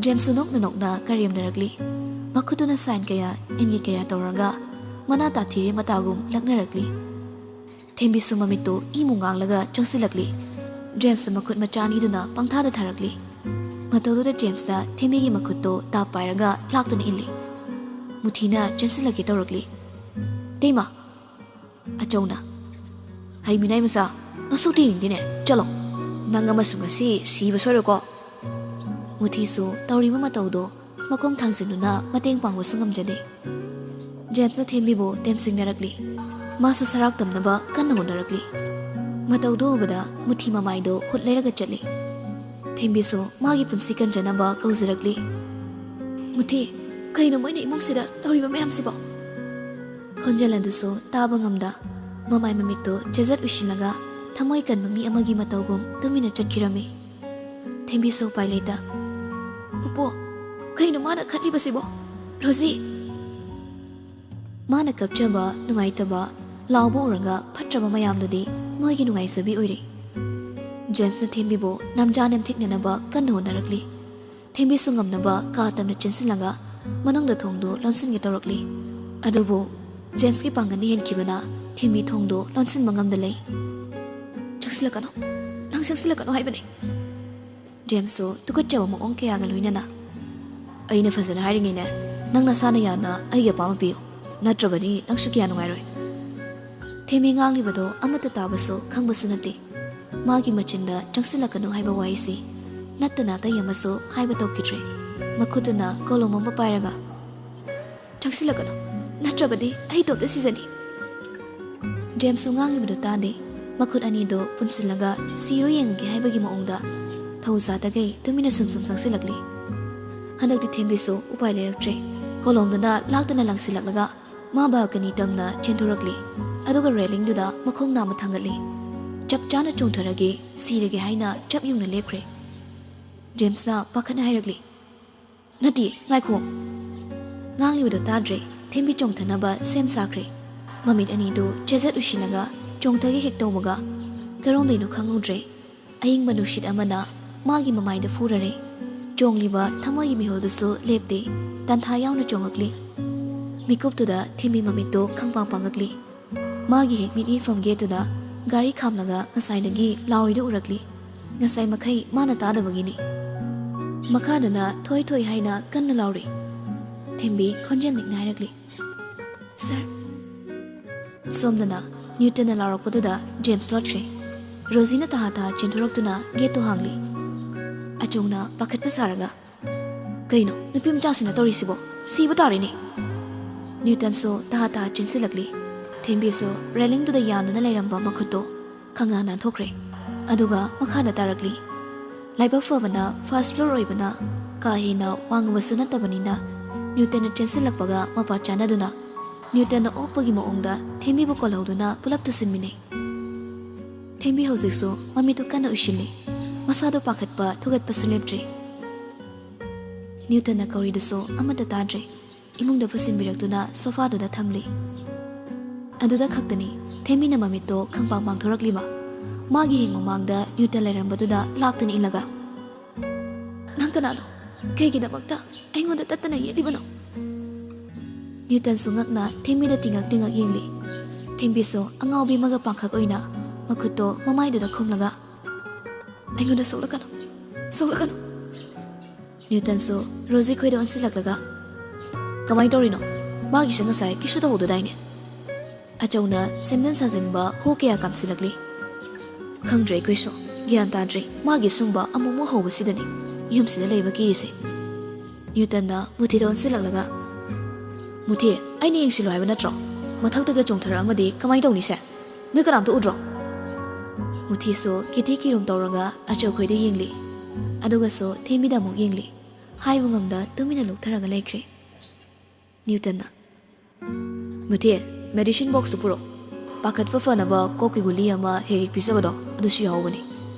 ꯖꯦꯝꯁꯁꯨ ꯅꯣꯛꯅ ꯀꯔꯦꯝꯅꯔꯛꯂꯤ ꯃꯈꯨꯠꯇꯨꯅ ꯁꯥꯏꯟ ꯀꯌꯥ ꯏꯪꯒꯤꯠ ꯀꯌꯥ ꯇꯧꯔꯒ ꯃꯅꯥ ꯇꯥꯊꯤꯔꯦ ꯃꯇꯥꯒꯨꯝ ꯂꯛꯅꯔꯛꯂꯤ ꯊꯦꯝꯕꯤꯁꯨ ꯃꯃꯤꯠꯇꯨ ꯏꯃꯨ ꯉꯥꯡꯂꯒ ꯆꯪꯁꯤꯜꯂꯛꯂꯤ ꯖꯦꯝꯁꯅ ꯃꯈꯨꯠ ꯃꯆꯥ ꯑꯅꯤꯗꯨꯅ ꯄꯪꯊꯥꯗ ꯊꯥꯔꯛꯂꯤ ꯃꯇꯧꯗꯨꯗ ꯖꯦꯝꯁꯅ ꯊꯦꯝꯕꯤꯒꯤ ꯃꯈꯨꯠꯇꯨ ꯇꯥꯞ ꯄꯥꯏꯔꯒ ꯂꯥꯛꯇꯨꯅ ꯏꯜꯂꯤ ꯃꯨꯊꯤꯅ ꯆꯦꯟꯁꯤꯜꯂꯛꯀꯦ ꯇꯧꯔꯛꯂꯤ ꯇꯩꯃ ꯑꯆꯧꯅ ꯍꯩ ꯃꯤꯅꯥꯏ ꯃꯆꯥ ꯅꯁꯨ ꯇꯤꯡꯗꯤꯅꯦ ꯆꯠꯂꯣ ꯅꯪ ꯑꯃꯁꯨ ꯉꯁꯤ ꯁꯤꯕ ꯁꯣꯏꯔꯣꯀꯣ ꯃꯨꯊꯤꯁꯨ ꯇꯧꯔꯤꯕ ꯃꯇꯧꯗꯣ ꯃꯈꯣꯡ ꯊꯥꯡꯖꯤꯟꯗꯨꯅ ꯃꯇꯦꯡ ꯄꯥꯡꯕꯁꯨ ꯉꯝꯖꯗꯦ ꯖꯦꯝꯁꯅ ꯊꯦꯝꯕꯤꯕꯨ ꯇꯦꯝꯁꯤꯡꯅꯔꯛꯂꯤ ꯃꯥꯁꯨ ꯁꯔꯥꯛ ꯇꯝꯅꯕ ꯀꯟꯅ ꯍꯣꯠꯅꯔꯛꯂꯤ ꯃꯇꯧꯗꯨ ꯎꯕꯗ ꯃꯨꯊꯤ ꯃꯃꯥꯏꯗꯣ ꯍꯨꯠ ꯂꯩꯔꯒ ꯆꯠꯂꯤ ꯊꯦꯝꯕꯤꯁꯨ ꯃꯥꯒꯤ ꯄꯨꯟꯁꯤ ꯀꯟꯖꯅꯕ ꯀꯧꯖꯔꯛꯂꯤ ꯃꯨꯊꯤ ꯀꯩꯅꯣ ꯃꯣꯏꯅ ꯏꯃꯨꯡꯁꯤꯗ ꯇꯧꯔꯤꯕ ꯃꯌꯥꯝꯁꯤꯕꯣ ꯈꯣꯟꯖꯦꯜ ꯑꯗꯨꯁꯨ ꯇꯥꯕ ꯉꯝꯗ ꯃꯃꯥꯏ ꯃꯃꯤꯠꯇꯨ ꯆꯦꯖꯠ ꯎꯏꯁꯤꯜꯂꯒ ꯊꯃꯣꯏ ꯀꯟꯕ ꯃꯤ ꯑꯃꯒꯤ ꯃꯇꯧꯒꯨꯝ ꯇꯨꯃꯤꯟꯅ ꯆꯠꯈꯤꯔꯝꯃꯤ꯫ ꯊꯦꯝꯕꯤꯁꯨ ꯎꯄꯥꯏ ꯂꯩꯇ ꯄꯨꯄꯨ ꯀꯩꯅꯣ ꯃꯥꯅ ꯈꯠꯂꯤꯕꯁꯤꯕꯣ? ꯔꯣꯖꯤ ꯃꯥꯅ ꯀꯞꯆꯕ ꯅꯨꯡꯉꯥꯏꯇꯕ ꯂꯥꯎꯕ ꯎꯔꯒ ꯐꯠꯇ꯭ꯔꯕ ꯃꯌꯥꯝꯗꯨꯗꯤ ꯃꯣꯏꯒꯤ ꯅꯨꯡꯉꯥꯏꯖꯕꯤ ꯑꯣꯏꯔꯤ꯫ ꯖꯦꯝꯁꯅ ꯊꯦꯝꯕꯤꯕꯨ ꯅꯝꯖꯥ ꯅꯝꯊꯦꯛꯅꯅꯕ ꯀꯟꯅ ꯍꯣꯠꯅꯔꯛꯂꯤ꯫ ꯊꯦꯝꯕꯤꯁꯨ ꯉꯝꯅꯕ ꯀꯥ ꯇꯝꯅ ꯆꯦꯟꯁꯤꯜꯂꯒ ꯃꯅꯨꯡꯗ ꯊꯣꯡꯗꯨ ꯂꯣꯟꯁꯤꯟꯒꯦ ꯇꯧꯔꯛꯂꯤ꯫ ꯑꯗꯨꯕꯨ ꯖꯦꯝꯁꯀꯤ ꯄꯥꯡꯒꯜꯅ ꯍꯦꯟꯈꯤꯕꯅ ꯊꯦꯝꯕꯤ ꯊꯣꯡꯗꯨ ꯂꯣꯟꯁꯤꯟꯕ ꯉꯝꯗ ꯂꯩ꯫ ꯆꯪꯁꯤꯜꯂꯛꯀꯅꯣ, ꯅꯪ ꯆꯪꯁꯤꯜꯂꯛꯀꯅꯣ ꯍꯥꯏꯕꯅꯤ꯫ ꯖꯦꯝꯁꯁꯨ ꯇꯨꯀꯠꯆꯕ ꯃꯑꯣꯡ ꯀꯌꯥꯒ ꯂꯣꯏꯅꯅ ꯑꯩꯅ ꯐꯖꯅ ꯍꯥꯏꯔꯤꯉꯩꯅꯦ, ꯅꯪ ꯅꯁꯥꯅ ꯌꯥꯅ ꯑꯩꯒꯤ ꯑꯄꯥꯝꯕ ꯄꯤꯌꯨ, ꯅꯠꯇ꯭ꯔꯕꯗꯤ ꯅꯪꯁꯨ ꯀꯌꯥ ꯅꯨꯡꯉꯥꯏꯔꯣꯏ꯫ ꯊꯦꯝꯕꯤ ꯉꯥꯡꯂꯤꯕꯗꯣ ꯑꯃꯠꯇ ꯇꯥꯕꯁꯨ ꯈꯪꯕꯁꯨ ꯅꯠꯇꯦ꯫ ꯃꯥꯒꯤ ꯃꯆꯤꯟꯗ ꯆꯪꯁꯤꯜꯂꯛꯀꯅꯨ ꯍꯥꯏꯕ ꯋꯥꯍꯩꯁꯤ ꯅꯠꯇꯅ ꯑꯇꯩ ꯑꯃꯁꯨ ꯍꯥꯏꯕ ꯇꯧꯈꯤꯗ꯭ꯔꯦ꯫ ꯃꯈꯨꯠꯇꯨꯅ ꯀꯣꯂꯣꯝ ꯑꯃ ꯄꯥꯏꯔꯒ ꯆꯪꯁꯤꯜꯂꯛꯀꯅꯨ, ꯅꯠꯇ꯭ꯔꯕꯗꯤ ꯑꯩ ꯏꯇꯣꯝꯇ ꯁꯤꯖꯅꯤ꯫ ꯖꯦꯝꯁꯁꯨ ꯉꯥꯡꯂꯤꯕꯗꯨ ꯇꯥꯗꯦ꯫ ꯃꯈꯨꯠ ꯑꯅꯤꯗꯨ ꯄꯨꯟꯁꯤꯜꯂꯒ ꯁꯤꯔꯣ ꯌꯦꯡꯉꯒꯦ ꯍꯥꯏꯕꯒꯤ ꯃꯑꯣꯡꯗ ꯊꯧꯖꯥꯗꯒꯩ ꯇꯨꯃꯤꯟꯅ ꯁꯨꯝ ꯆꯪꯁꯤꯜꯂꯛꯂꯤ꯫ ꯍꯟꯗꯛꯇꯤ ꯊꯦꯝꯕꯤꯁꯨ ꯎꯄꯥꯏ ꯂꯩꯔꯛꯇ꯭ꯔꯦ꯫ ꯀꯣꯂꯣꯝꯗꯨꯅ ꯂꯥꯛꯇꯅ ꯂꯪꯁꯤꯜꯂꯛꯂꯒ ꯃꯥ ꯕꯥꯜꯀꯅꯤ ꯇꯝꯅ ꯆꯦꯟꯊꯣꯔꯛꯂꯤ꯫ ꯑꯗꯨꯒ ꯔꯦꯂꯤꯡꯗꯨꯗ ꯃꯈꯣꯡ ꯅꯥꯝꯃ ꯊꯥꯡꯒꯠꯂꯤ꯫ ꯆꯞ ꯆꯥꯅ ꯆꯣꯡꯊꯔꯒꯦ, ꯁꯤꯔꯒꯦ ꯍꯥꯏꯅ ꯆꯞ ꯌꯨꯡꯅ ꯂꯦꯞꯈ꯭ꯔꯦ꯫ ꯖꯦꯝꯁꯅ ꯄꯥꯈꯠꯅ ꯍꯥꯏꯔꯛꯂꯤ, ꯅꯠꯇꯦ ꯉꯥꯏꯈꯣ꯫ ꯉꯥꯡꯂꯤꯕꯗꯨ ꯇꯥꯗ꯭ꯔꯦ꯫ ꯊꯦꯝꯕꯤ ꯆꯣꯡꯊꯅꯕ ꯁꯦꯝ ꯁꯥꯈ꯭ꯔꯦ꯫ ꯃꯃꯤꯠ ꯑꯅꯤꯗꯨ ꯆꯦꯖꯠ ꯎꯏꯁꯤꯜꯂꯒ ꯆꯣꯡꯊꯒꯦ ꯍꯦꯛ ꯇꯧꯕꯒ ꯀꯔꯣꯝꯗꯩꯅꯣ ꯈꯪꯍꯧꯗ꯭ꯔꯦ ꯑꯏꯪꯕ ꯅꯨꯡꯁꯤꯠ ꯑꯃꯅ ꯃꯥꯒꯤ ꯃꯃꯥꯏꯗ ꯐꯨꯔꯔꯦ꯫ ꯆꯣꯡꯂꯤꯕ ꯊꯃꯣꯏꯒꯤ ꯃꯤꯍꯨꯜꯗꯨꯁꯨ ꯂꯦꯞꯇꯦ, ꯇꯟꯊꯥ ꯌꯥꯎꯅ ꯆꯣꯡꯉꯛꯂꯤ꯫ ꯃꯤꯀꯨꯞꯇꯨꯗ ꯊꯦꯝꯕꯤ ꯃꯃꯤꯠꯇꯨ ꯈꯪꯄꯥꯡ ꯄꯥꯡꯉꯛꯂꯤ꯫ ꯃꯥꯒꯤ ꯍꯦꯛ ꯃꯤꯠꯌꯦꯡꯐꯝ ꯒꯦꯠꯇꯨꯗ ꯒꯥꯔꯤ ꯈꯥꯝꯂꯒ ꯉꯁꯥꯏꯗꯒꯤ ꯂꯥꯎꯔꯤꯗꯨ ꯎꯔꯛꯂꯤ꯫ ꯉꯁꯥꯏ ꯃꯈꯩ ꯃꯥꯅ ꯇꯥꯗꯕꯒꯤꯅꯤ꯫ ꯃꯈꯥꯗꯅ ꯊꯣꯏ ꯊꯣꯏ ꯍꯥꯏꯅ ꯀꯟꯅ ꯂꯥꯎꯔꯤ꯫ ꯊꯦꯝꯕꯤ ꯈꯣꯟꯖꯦꯜ ꯅꯤꯛꯅ ꯍꯥꯏꯔꯛꯂꯤ, ꯁꯥꯔ꯫ ꯁꯣꯝꯗꯅ ꯅ꯭ꯌꯨꯇꯟꯅ ꯂꯥꯎꯔꯛꯄꯗꯨꯗ ꯖꯦꯝꯁ ꯂꯣꯠꯈ꯭ꯔꯦ꯫ ꯔꯣꯖꯤꯅ ꯇꯍꯥ ꯇꯍꯥ ꯆꯦꯟꯊꯣꯔꯛꯇꯨꯅ ꯒꯦꯠꯇꯨ ꯍꯥꯡꯂꯤ꯫ ꯑꯆꯧꯅ ꯄꯥꯈꯠꯄ ꯁꯥꯔꯒ ꯀꯩꯅꯣ ꯅꯨꯄꯤ ꯃꯆꯥꯁꯤꯅ ꯇꯧꯔꯤꯁꯤꯕꯣ? ꯁꯤꯕ ꯇꯥꯔꯦꯅꯦ꯫ ꯅ꯭ꯌꯨꯇꯟꯁꯨ ꯇꯍꯥ ꯇꯍꯥ ꯆꯦꯟꯁꯤꯜꯂꯛꯂꯤ꯫ ꯊꯦꯝꯕꯤꯁꯨ ꯔꯦꯂꯤꯡꯗꯨꯗ ꯌꯥꯟꯗꯨꯅ ꯂꯩꯔꯝꯕ ꯃꯈꯨꯠꯇꯣ ꯈꯪꯅꯥ ꯅꯥꯟꯊꯣꯛꯈ꯭ꯔꯦ꯫ ꯑꯗꯨꯒ ꯃꯈꯥꯗ ꯇꯥꯔꯛꯂꯤ꯫ ꯂꯥꯏꯕꯛ ꯐꯕꯅ ꯐꯥꯔꯁꯠ ꯐ꯭ꯂꯣꯔ ꯑꯣꯏꯕꯅ ꯀꯥ ꯍꯦꯟꯅ ꯋꯥꯡꯉꯕꯁꯨ ꯅꯠꯇꯕꯅꯤꯅ ꯅ꯭ꯌꯨꯇꯟꯅ ꯆꯦꯟꯁꯤꯜꯂꯛꯄꯒ ꯃꯄꯥ ꯆꯥꯟꯅꯗꯨꯅ ꯅ꯭ꯌꯨꯇꯟꯅ ꯑꯣꯛꯄꯒꯤ ꯃꯑꯣꯡꯗ ꯊꯦꯝꯕꯤꯕꯨ ꯀꯣꯜꯍꯧꯗꯨꯅ ꯄꯨꯂꯞ ꯇꯨꯁꯤꯟꯃꯤꯟꯅꯩ꯫ ꯊꯦꯝꯕꯤ ꯍꯧꯖꯤꯛꯁꯨ ꯃꯃꯤꯠꯇꯨ ꯀꯟꯅ ꯎꯏꯁꯤꯜꯂꯤ꯫ ꯃꯁꯥꯗꯨ ꯄꯥꯈꯠꯄ ꯊꯨꯒꯠꯄꯁꯨ ꯂꯦꯞꯇ꯭ꯔꯤ꯫ ꯅ꯭ꯌꯨꯇꯟꯅ ꯀꯧꯔꯤꯗꯨꯁꯨ ꯑꯃꯠꯇ ꯇꯥꯗ꯭ꯔꯦ꯫ ꯏꯃꯨꯡꯗ ꯄꯨꯁꯤꯟꯕꯤꯔꯛꯇꯨꯅ ꯁꯣꯐꯥꯗꯨꯗ ꯊꯝꯂꯤ꯫ ꯑꯗꯨꯗ ꯈꯛꯇꯅꯤ ꯊꯦꯝꯕꯤꯅ ꯃꯃꯤꯠꯇꯣ ꯈꯪꯄꯥꯡ ꯄꯥꯡꯊꯣꯔꯛꯂꯤꯕ꯫ ꯃꯥꯒꯤ ꯍꯦꯛ ꯃꯃꯥꯡꯗ ꯅ꯭ꯌꯨꯇꯟ ꯂꯩꯔꯝꯕꯗꯨꯗ ꯂꯥꯛꯇꯨꯅ ꯏꯜꯂꯒ ꯅꯪ ꯀꯅꯥꯅꯣ? ꯀꯩꯒꯤꯗꯃꯛꯇ ꯑꯩꯉꯣꯟꯗ ꯇꯠꯇꯅ ꯌꯦꯠꯂꯤꯕꯅꯣ? ꯅ꯭ꯌꯨꯇꯟꯁꯨ ꯉꯛꯅ ꯊꯦꯝꯕꯤꯗ ꯇꯤꯡꯉꯛ ꯇꯤꯡꯉꯛ ꯌꯦꯡꯂꯤ꯫ ꯊꯦꯝꯕꯤꯁꯨ ꯑꯉꯥꯎꯕꯤ ꯑꯃꯒ ꯄꯥꯡꯈꯛ ꯑꯣꯏꯅ ꯃꯈꯨꯠꯇꯣ ꯃꯃꯥꯏꯗꯨꯗ ꯈꯨꯝꯂꯒ ꯑꯩꯉꯣꯟꯗ ꯁꯣꯛꯂꯛꯀꯅꯨ, ꯁꯣꯛꯂꯛꯀꯅꯨ꯫ ꯅ꯭ꯌꯨꯇꯟꯁꯨ ꯔꯣꯖꯤ ꯈꯣꯏꯗ ꯑꯣꯟꯁꯤꯜꯂꯛꯂꯒ ꯀꯃꯥꯏꯅ ꯇꯧꯔꯤꯅꯣ? ꯃꯥꯒꯤꯁꯦ ꯉꯁꯥꯏ ꯀꯩꯁꯨ ꯇꯧꯍꯧꯗꯗꯥꯏꯅꯦ? ꯑꯆꯧꯅ ꯁꯦꯝꯖꯤꯟ ꯁꯥꯖꯤꯟꯕ ꯍꯣ ꯀꯌꯥ ꯀꯥꯝꯁꯤꯜꯂꯛꯂꯤ꯫ ꯈꯪꯗ꯭ꯔꯦ ꯑꯩꯈꯣꯏꯁꯨ, ꯒ꯭ꯌꯥꯟ ꯇꯥꯗ꯭ꯔꯦ ꯃꯥꯒꯤ ꯁꯨꯝꯕ ꯑꯃꯨꯛ ꯑꯃꯨꯛ ꯍꯧꯕꯁꯤꯗꯅꯤ ꯌꯨꯝꯁꯤꯗ ꯂꯩꯕ ꯀꯤꯔꯤꯁꯦ꯫ ꯅ꯭ꯌꯨꯇꯟꯅ ꯃꯨꯊꯤꯗ ꯑꯣꯟꯁꯤꯜꯂꯛꯂꯒ ꯃꯨꯊꯤ, ꯑꯩꯅ ꯌꯦꯡꯁꯤꯜꯂꯣ ꯍꯥꯏꯕ ꯅꯠꯇ꯭ꯔꯣ? ꯃꯊꯛꯇꯒ ꯆꯣꯡꯊꯔꯛꯑꯃꯗꯤ ꯀꯃꯥꯏꯅ ꯇꯧꯅꯤꯁꯦ? ꯅꯣꯏ ꯀꯅꯥꯝꯇ ꯎꯗ꯭ꯔꯣ? ꯃꯨꯊꯤꯁꯨ ꯀꯤꯊꯤ ꯀꯤꯔꯨꯝ ꯇꯧꯔꯒ ꯑꯆꯧꯈꯣꯏꯗ ꯌꯦꯡꯂꯤ꯫ ꯑꯗꯨꯒꯁꯨ ꯊꯦꯝꯕꯤꯗ ꯑꯃꯨꯛ ꯌꯦꯡꯂꯤ꯫ ꯍꯥꯏꯕ ꯉꯝꯗ ꯇꯨꯃꯤꯟꯅ ꯂꯨꯞꯊꯔꯒ ꯂꯩꯈ꯭ꯔꯦ꯫ ꯅ꯭ꯌꯨꯇꯟꯅ ꯃꯨꯊꯤ, ꯃꯦꯗꯤꯁꯤꯟ ꯕꯣꯛꯁꯇꯨ ꯄꯨꯔꯛ꯫ ꯄꯥꯈꯠꯄ ꯐꯅꯕ ꯀꯣꯛꯀꯤ ꯒꯨꯂꯤ ꯑꯃ ꯍꯦꯛ ꯍꯦꯛ ꯄꯤꯖꯕꯗꯣ ꯑꯗꯨꯁꯨ ꯌꯥꯎꯕꯅꯤ꯫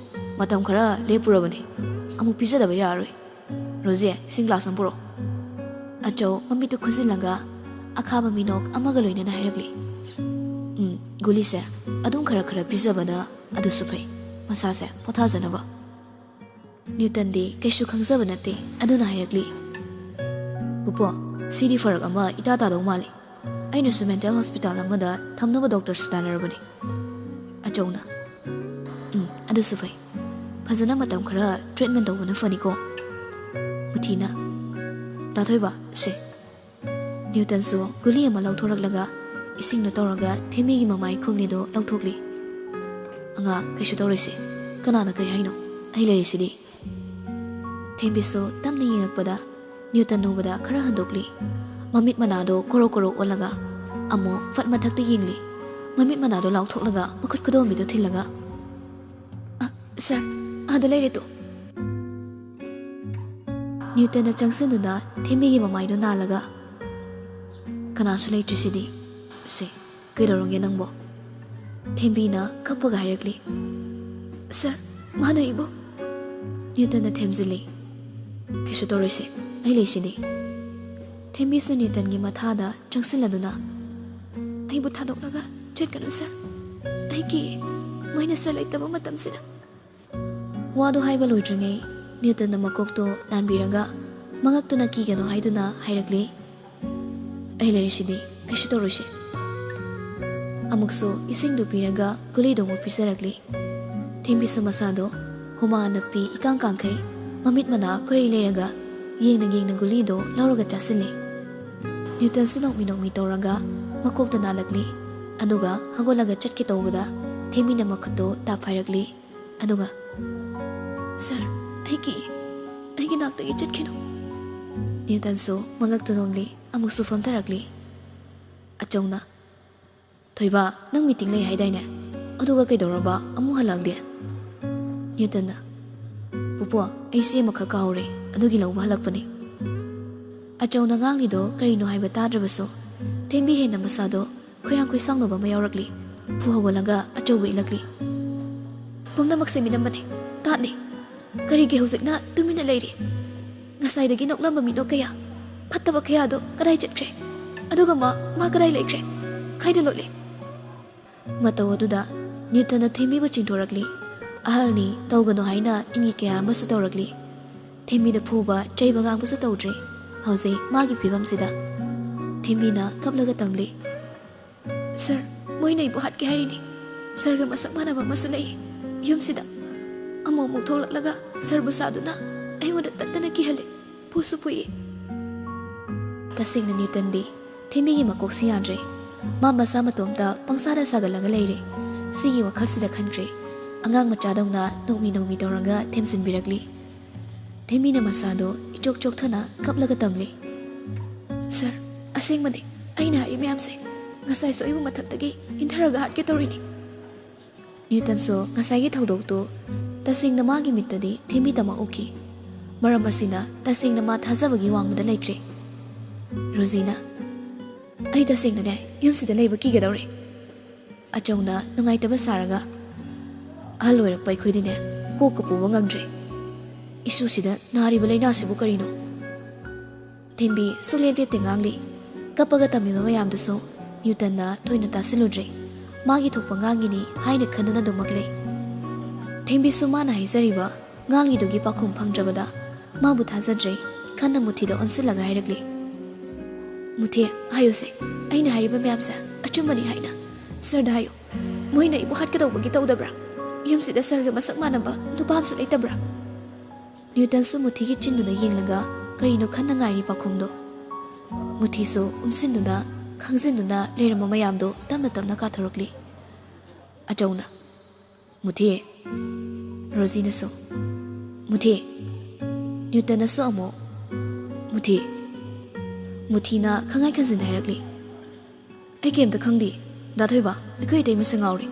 ꯃꯇꯝ ꯈꯔ ꯂꯦꯞꯄꯨꯔꯕꯅꯤ, ꯑꯃꯨꯛ ꯄꯤꯖꯗꯕ ꯌꯥꯔꯔꯣꯏ꯫ ꯔꯣꯖꯤ, ꯏꯁꯤꯡ ꯒ꯭ꯂꯥꯁ ꯑꯃ ꯄꯨꯔꯛ꯫ ꯑꯆꯧ ꯃꯃꯤꯠꯇꯨ ꯈꯨꯖꯤꯜꯂꯒ ꯑꯈꯥꯕ ꯃꯤꯅꯣꯛ ꯑꯃꯒ ꯂꯣꯏꯅꯅ ꯍꯥꯏꯔꯛꯂꯤ꯫ ꯒꯨꯂꯤꯁꯦ ꯑꯗꯨꯝ ꯈꯔ ꯈꯔ ꯄꯤꯖꯕꯅ ꯑꯗꯨꯁꯨ ꯐꯩ, ꯃꯁꯥꯁꯦ ꯄꯣꯊꯥꯖꯅꯕ꯫ ꯅ꯭ꯌꯨꯇꯟꯗꯤ ꯀꯩꯁꯨ ꯈꯪꯖꯕ ꯅꯠꯇꯦ꯫ ꯑꯗꯨꯅ ꯍꯥꯏꯔꯛꯂꯤ, ꯄꯨꯄꯨ, ꯁꯤꯗꯤ ꯐꯔꯛ ꯑꯃ ꯏꯇꯥ ꯇꯥꯗꯧ ꯃꯥꯜꯂꯤ꯫ ꯑꯩꯅꯁꯨ ꯃꯦꯟꯇꯦꯜ ꯍꯣꯁꯄꯤꯇꯥꯜ ꯑꯃꯗ ꯊꯝꯅꯕ ꯗꯣꯛꯇꯔꯁꯨ ꯇꯥꯟꯅꯔꯕꯅꯤ꯫ ꯑꯆꯧꯅ ꯑꯗꯨꯁꯨ ꯐꯩ, ꯐꯖꯅ ꯃꯇꯝ ꯈꯔ ꯇ꯭ꯔꯤꯠꯃꯦꯟ ꯇꯧꯕꯅ ꯐꯅꯤꯀꯣ꯫ ꯃꯨꯊꯤꯅ ꯇꯥꯊꯣꯏꯕ ꯁꯦ꯫ ꯅ꯭ꯌꯨꯇꯟꯁꯨ ꯒꯨꯂꯤ ꯑꯃ ꯂꯧꯊꯣꯔꯛꯂꯒ ꯏꯁꯤꯡꯗ ꯇꯧꯔꯒ ꯊꯦꯝꯕꯤꯒꯤ ꯃꯃꯥꯏ ꯈꯨꯝꯂꯤꯗꯨ ꯂꯧꯊꯣꯛꯂꯤ꯫ ꯑꯉꯥꯡ, ꯀꯩꯁꯨ ꯇꯧꯔꯣꯏꯁꯦ, ꯀꯅꯥꯅ ꯀꯩ ꯍꯥꯏꯅꯣ? ꯑꯩ ꯂꯩꯔꯤꯁꯤꯗꯤ꯫ ꯊꯦꯝꯕꯤꯁꯨ ꯇꯞꯅ ꯌꯦꯡꯉꯛꯄꯗ ꯅ꯭ꯌꯨꯇꯟ ꯎꯕꯗ ꯈꯔ ꯍꯟꯗꯣꯛꯂꯤ꯫ ꯃꯃꯤꯠ ꯃꯅꯥꯗꯣ ꯀꯣꯔꯣ ꯀꯣꯔꯣ ꯑꯣꯜꯂꯒ ꯑꯃꯨꯛ ꯐꯠ ꯃꯊꯛꯇ ꯌꯦꯡꯂꯤ꯫ ꯃꯃꯤꯠ ꯃꯅꯥꯗꯣ ꯂꯥꯎꯊꯣꯛꯂꯒ ꯃꯈꯨꯠ ꯈꯨꯗꯣꯝꯕꯤꯗꯨ ꯊꯤꯜꯂꯒ ꯁꯥꯔ, ꯑꯥꯗ ꯂꯩꯔꯦ ꯇꯨ꯫ ꯅ꯭ꯌꯨꯇꯟꯅ ꯆꯪꯁꯤꯟꯗꯨꯅ ꯊꯦꯝꯕꯤꯒꯤ ꯃꯃꯥꯏꯗꯣ ꯅꯥꯜꯂꯒ ꯀꯅꯥꯁꯨ ꯂꯩꯇ꯭ꯔꯤꯁꯤꯗꯤ, ꯁꯦ ꯀꯩꯗꯧꯔꯒꯦ ꯅꯪꯕꯣ ꯊꯦꯝꯕꯤꯅ ꯀꯞꯄꯒ ꯍꯥꯏꯔꯛꯂꯤ ꯁꯥꯔ ꯃꯥꯅ ꯑꯩꯕꯨ ꯅ꯭ꯌꯨꯇꯟꯅ ꯊꯦꯝꯖꯤꯜꯂꯤ ꯀꯩꯁꯨ ꯇꯧꯔꯣꯏꯁꯦ ꯑꯩ ꯂꯩꯁꯤꯗꯤ ꯊꯦꯝꯕꯤꯁꯨ ꯅ꯭ꯌꯨꯇꯟꯒꯤ ꯃꯊꯥꯗ ꯆꯪꯁꯤꯜꯂꯗꯨꯅ ꯑꯩꯕꯨ ꯊꯥꯗꯣꯛꯂꯒ ꯆꯠꯀꯅꯨ ꯁꯥꯔ ꯑꯩ ꯀꯤꯌꯦ ꯃꯣꯏꯅ ꯁꯥꯔ ꯂꯩꯇꯕ ꯃꯇꯝꯁꯤꯗ ꯋꯥꯗꯨ ꯍꯥꯏꯕ ꯂꯣꯏꯗ꯭ꯔꯤꯉꯩ ꯅ꯭ꯌꯨꯇꯟꯅ ꯃꯀꯣꯛꯇꯣ ꯂꯥꯟꯕꯤꯔꯒ ꯃꯉꯛꯇꯨꯅ ꯀꯤꯒꯅꯨ ꯍꯥꯏꯗꯨꯅ ꯍꯥꯏꯔꯛꯂꯤ ꯑꯩ ꯂꯩꯔꯤꯁꯤꯗꯤ ꯀꯩꯁꯨ ꯇꯧꯔꯣꯏꯁꯦ ꯑꯃꯨꯛꯁꯨ ꯏꯁꯤꯡꯗꯨ ꯄꯤꯔꯒ ꯒꯨꯂꯤꯗꯣ ꯑꯃꯨꯛ ꯄꯤꯖꯔꯛꯂꯤ ꯊꯦꯝꯕꯤꯁꯨ ꯃꯁꯥꯗꯣ ꯍꯨꯃꯥꯡ ꯅꯞꯄꯤ ꯏꯀꯥꯡ ꯀꯥꯡꯈꯩ ꯃꯃꯤꯠ ꯃꯅꯥ ꯈꯨꯔꯩ ꯂꯩꯔꯒ ꯌꯦꯡꯅ ꯒꯨꯂꯤꯗꯣ ꯂꯧꯔꯒ ꯆꯥꯁꯤꯜꯂꯤ ꯅ꯭ꯌꯨꯇꯟꯁꯨ ꯅꯣꯛꯃꯤ ꯇꯧꯔꯒ ꯃꯀꯣꯛꯇ ꯅꯥꯜꯂꯛꯂꯤ ꯑꯗꯨꯒ ꯍꯧꯒꯠꯂꯒ ꯆꯠꯀꯦ ꯇꯧꯕꯗ ꯊꯦꯝꯕꯤꯅ ꯃꯈꯨꯠꯇꯣ ꯇꯥꯞꯐꯥꯏꯔꯛꯂꯤ ꯑꯗꯨꯒ ꯁꯥꯔ ꯑꯩ ꯀꯤꯌꯦ ꯑꯩꯒꯤ ꯅꯥꯛꯇꯒꯤ ꯆꯠꯈꯤꯅꯨ ꯅ꯭ꯌꯨꯇꯟꯁꯨ ꯃꯉꯛꯇꯨ ꯅꯣꯝꯂꯤ ꯑꯃꯨꯛꯁꯨ ꯐꯝꯊꯔꯛꯂꯤ ꯑꯆꯧꯅ ꯊꯣꯏꯕ ꯅꯪ ꯃꯤꯇꯤꯡ ꯂꯩ ꯍꯥꯏꯗꯥꯏꯅꯦ ꯑꯗꯨꯒ ꯀꯩꯗꯧꯔꯕ ꯑꯃꯨꯛ ꯍꯜꯂꯛꯗꯦ ꯅ꯭ꯌꯨꯇꯟꯅ ꯄꯨꯄꯨ ꯑꯩ ꯆꯦ ꯑꯃꯈꯛ ꯀꯥꯎꯔꯦ ꯑꯗꯨꯒꯤ ꯂꯧꯕ ꯍꯜꯂꯛꯄꯅꯤ ꯑꯆꯧꯅ ꯉꯥꯡꯂꯤꯗꯣ ꯀꯔꯤꯅꯣ ꯍꯥꯏꯕ ꯇꯥꯗ꯭ꯔꯕꯁꯨ ꯊꯦꯝꯕꯤ ꯍꯦꯟꯅ ꯃꯁꯥꯗꯣ ꯈꯣꯏꯔꯥꯡ ꯈꯣꯏꯁꯥꯎꯅꯕ ꯑꯃ ꯌꯥꯎꯔꯛꯂꯤ ꯐꯨ ꯍꯧꯒꯠꯂꯒ ꯑꯆꯧꯕ ꯏꯜꯂꯛꯂꯤ ꯄꯨꯝꯅꯃꯛꯁꯦ ꯃꯤꯅꯝꯕꯅꯤ ꯇꯥꯠꯅꯤ ꯀꯔꯤꯒꯤ ꯍꯧꯖꯤꯛꯅ ꯇꯨꯃꯤꯟꯅ ꯂꯩꯔꯤ ꯉꯁꯥꯏꯗꯒꯤ ꯅꯣꯛꯂꯝꯕ ꯃꯤꯅꯣꯛ ꯀꯌꯥ ꯐꯠꯇꯕ ꯀꯌꯥꯗꯣ ꯀꯗꯥꯏ ꯆꯠꯈ꯭ꯔꯦ ꯑꯗꯨꯒ ꯃꯥ ꯀꯗꯥꯏ ꯂꯩꯈ꯭ꯔꯦ ꯈꯥꯏꯗ ꯂꯣꯠꯂꯤ ꯃꯇꯧ ꯑꯗꯨꯗ ꯅ꯭ꯌꯨꯇꯟꯅ ꯊꯦꯝꯕꯤꯕꯨ ꯆꯤꯡꯊꯣꯔꯛꯂꯤ ꯑꯍꯜꯅꯤ ꯇꯧꯒꯅꯨ ꯍꯥꯏꯅ ꯏꯪꯒꯤ ꯀꯌꯥ ꯑꯃꯁꯨ ꯇꯧꯔꯛꯂꯤ ꯊꯦꯝꯕꯤꯗ ꯐꯨꯕ ꯆꯩꯕ ꯉꯥꯡꯕꯁꯨ ꯇꯧꯗ꯭ꯔꯤ ꯍꯧꯖꯤꯛ ꯃꯥꯒꯤ ꯐꯤꯕꯝꯁꯤꯗ ꯊꯦꯝꯕꯤꯅ ꯀꯞꯂꯒ ꯇꯝꯂꯤ ꯁꯥꯔ ꯃꯣꯏꯅ ꯑꯩꯕꯨ ꯍꯥꯠꯀꯦ ꯍꯥꯏꯔꯤꯅꯤ ꯁꯥꯔꯒ ꯃꯁꯛ ꯃꯥꯟꯅꯕ ꯑꯃꯁꯨ ꯂꯩ ꯌꯨꯝꯁꯤꯗ ꯑꯃꯨꯛ ꯊꯣꯛꯂꯛꯂꯒ ꯁꯥꯔꯕꯨ ꯁꯥꯗꯨꯅ ꯑꯩꯉꯣꯟꯗ ꯇꯠꯇꯅ ꯀꯤꯍꯜꯂꯤ ꯐꯨꯁꯨ ꯐꯨꯏ ꯇꯁꯦꯡꯅ ꯅ꯭ꯌꯨꯇꯟꯗꯤ ꯊꯦꯝꯕꯤꯒꯤ ꯃꯀꯣꯛꯁꯤ ꯌꯥꯗ꯭ꯔꯦ ꯃꯥ ꯃꯁꯥ ꯃꯇꯣꯝꯇ ꯄꯪꯁꯥꯗ ꯁꯥꯒꯠꯂꯒ ꯂꯩꯔꯦ ꯁꯤꯒꯤ ꯋꯥꯈꯜꯁꯤꯗ ꯈꯟꯈ꯭ꯔꯦ ꯑꯉꯥꯡ ꯃꯆꯥꯗꯧꯅ ꯅꯣꯛꯃꯤ ꯇꯧꯔꯒ ꯊꯦꯝꯖꯤꯟꯕꯤꯔꯛꯂꯤ ꯊꯦꯝꯕꯤꯅ ꯃꯁꯥꯗꯣ ꯏꯆꯣꯛ ꯆꯣꯛꯊꯅ ꯀꯞꯂꯒ ꯇꯝꯂꯤ ꯁꯥꯔ ꯑꯁꯦꯡꯕꯅꯤ ꯑꯩꯅ ꯍꯥꯏꯔꯤ ꯃꯌꯥꯝꯁꯦ ꯉꯁꯥꯏꯁꯨ ꯑꯩꯕꯨ ꯃꯊꯛꯇꯒꯤ ꯏꯟꯊꯔꯒ ꯍꯥꯠꯀꯦ ꯇꯧꯔꯤꯅꯤ ꯅ꯭ꯌꯨꯇꯟꯁꯨ ꯉꯁꯥꯏꯒꯤ ꯊꯧꯗꯣꯛꯇꯨ ꯇꯁꯦꯡꯅ ꯃꯥꯒꯤ ꯃꯤꯠꯇꯗꯤ ꯊꯦꯝꯕꯤꯗꯃꯛ ꯎꯈꯤ ꯃꯔꯝ ꯑꯁꯤꯅ ꯇꯁꯦꯡꯅ ꯃꯥ ꯊꯥꯖꯕꯒꯤ ꯋꯥꯡꯃꯗ ꯂꯩꯈ꯭ꯔꯦ ꯔꯣꯖꯤꯅ ꯑꯩ ꯇꯁꯦꯡꯅꯅꯦ ꯌꯨꯝꯁꯤꯗ ꯂꯩꯕ ꯀꯤꯒꯗꯧꯔꯦ ꯑꯆꯧꯅ ꯅꯨꯡꯉꯥꯏꯇꯕ ꯁꯥꯔꯒ ꯑꯍꯜ ꯑꯣꯏꯔꯛꯄ ꯑꯩꯈꯣꯏꯗꯤꯅꯦ ꯀꯣꯛꯀ ꯄꯨꯕ ꯉꯝꯗ꯭ꯔꯦ ꯏꯁꯨꯁꯤꯗ ꯅꯥꯔꯤꯕ ꯂꯩꯅꯥꯁꯤꯕꯨ ꯀꯔꯤꯅꯣ ꯊꯦꯝꯕꯤ ꯁꯨꯛꯂꯦꯞ ꯂꯦꯞꯇꯦ ꯉꯥꯡꯂꯤ ꯀꯞꯄꯒ ꯇꯝꯃꯤꯕ ꯃꯌꯥꯝꯗꯨꯁꯨ ꯅ꯭ꯌꯨꯇꯟꯅ ꯊꯣꯏꯅ ꯇꯥꯁꯤꯜꯂꯨꯗ꯭ꯔꯦ ꯃꯥꯒꯤ ꯊꯣꯛꯄ ꯉꯥꯡꯉꯤꯅꯤ ꯍꯥꯏꯅ ꯈꯟꯗꯨꯅ ꯑꯗꯨꯃꯛ ꯂꯩ ꯊꯦꯝꯕꯤꯁꯨ ꯃꯥꯅ ꯍꯥꯏꯖꯔꯤꯕ ꯉꯥꯡꯉꯤꯗꯨꯒꯤ ꯄꯥꯎꯈꯨꯝ ꯐꯪꯗ꯭ꯔꯕꯗ ꯃꯥꯕꯨ ꯊꯥꯖꯗ꯭ꯔꯦ ꯈꯟꯅ ꯃꯨꯊꯤꯗ ꯑꯣꯟꯁꯤꯜꯂꯒ ꯍꯥꯏꯔꯛꯂꯤ ꯃꯨꯊꯤ ꯍꯥꯏꯌꯨꯁꯦ ꯑꯩꯅ ꯍꯥꯏꯔꯤꯕ ꯃꯌꯥꯝꯁꯦ ꯑꯆꯨꯝꯕꯅꯤ ꯍꯥꯏꯅ ꯁꯥꯔꯗ ꯍꯥꯏꯌꯨ ꯃꯣꯏꯅ ꯑꯩꯕꯨ ꯍꯥꯠꯀꯗꯧꯕꯒꯤ ꯇꯧꯗꯕ꯭ꯔꯥ ꯌꯨꯝꯁꯤꯗ ꯁꯥꯔꯒ ꯃꯁꯛ ꯃꯥꯟꯅꯕ ꯅꯨꯄꯥ ꯑꯃꯁꯨ ꯂꯩꯇꯕ꯭ꯔꯥ ꯅ꯭ꯌꯨꯇꯟꯁꯨ ꯃꯨꯊꯤꯒꯤ ꯆꯤꯟꯗꯨꯗ ꯌꯦꯡꯂꯒ ꯀꯔꯤꯅꯣ ꯈꯟꯅ ꯉꯥꯏꯔꯤ ꯄꯥꯎꯈꯨꯝꯗꯣ ꯃꯨꯊꯤꯁꯨ ꯎꯝꯁꯤꯟꯗꯨꯅ ꯈꯪꯖꯤꯟꯗꯨꯅ ꯂꯩꯔꯝꯕ ꯃꯌꯥꯝꯗꯣ ꯇꯞꯅ ꯀꯥꯊꯣꯔꯛꯂꯤ ꯑꯆꯧꯅ ꯃꯨꯊꯤ ꯔꯣꯖꯤꯅꯁꯨ ꯃꯨꯊꯤ ꯅ꯭ꯌꯨꯇꯟꯅꯁꯨ ꯑꯃꯨꯛ ꯃꯨꯊꯤ ꯃꯨꯊꯤꯅ ꯈꯪꯉꯥꯏ ꯈꯟꯖꯤꯟꯅ ꯍꯥꯏꯔꯛꯂꯤ ꯑꯩ ꯀꯩꯝꯇ ꯈꯪꯗꯦ ꯗꯥꯊꯣꯏꯕ ꯑꯩꯈꯣꯏ ꯏꯇꯩꯃꯁꯦ ꯉꯥꯎꯔꯤ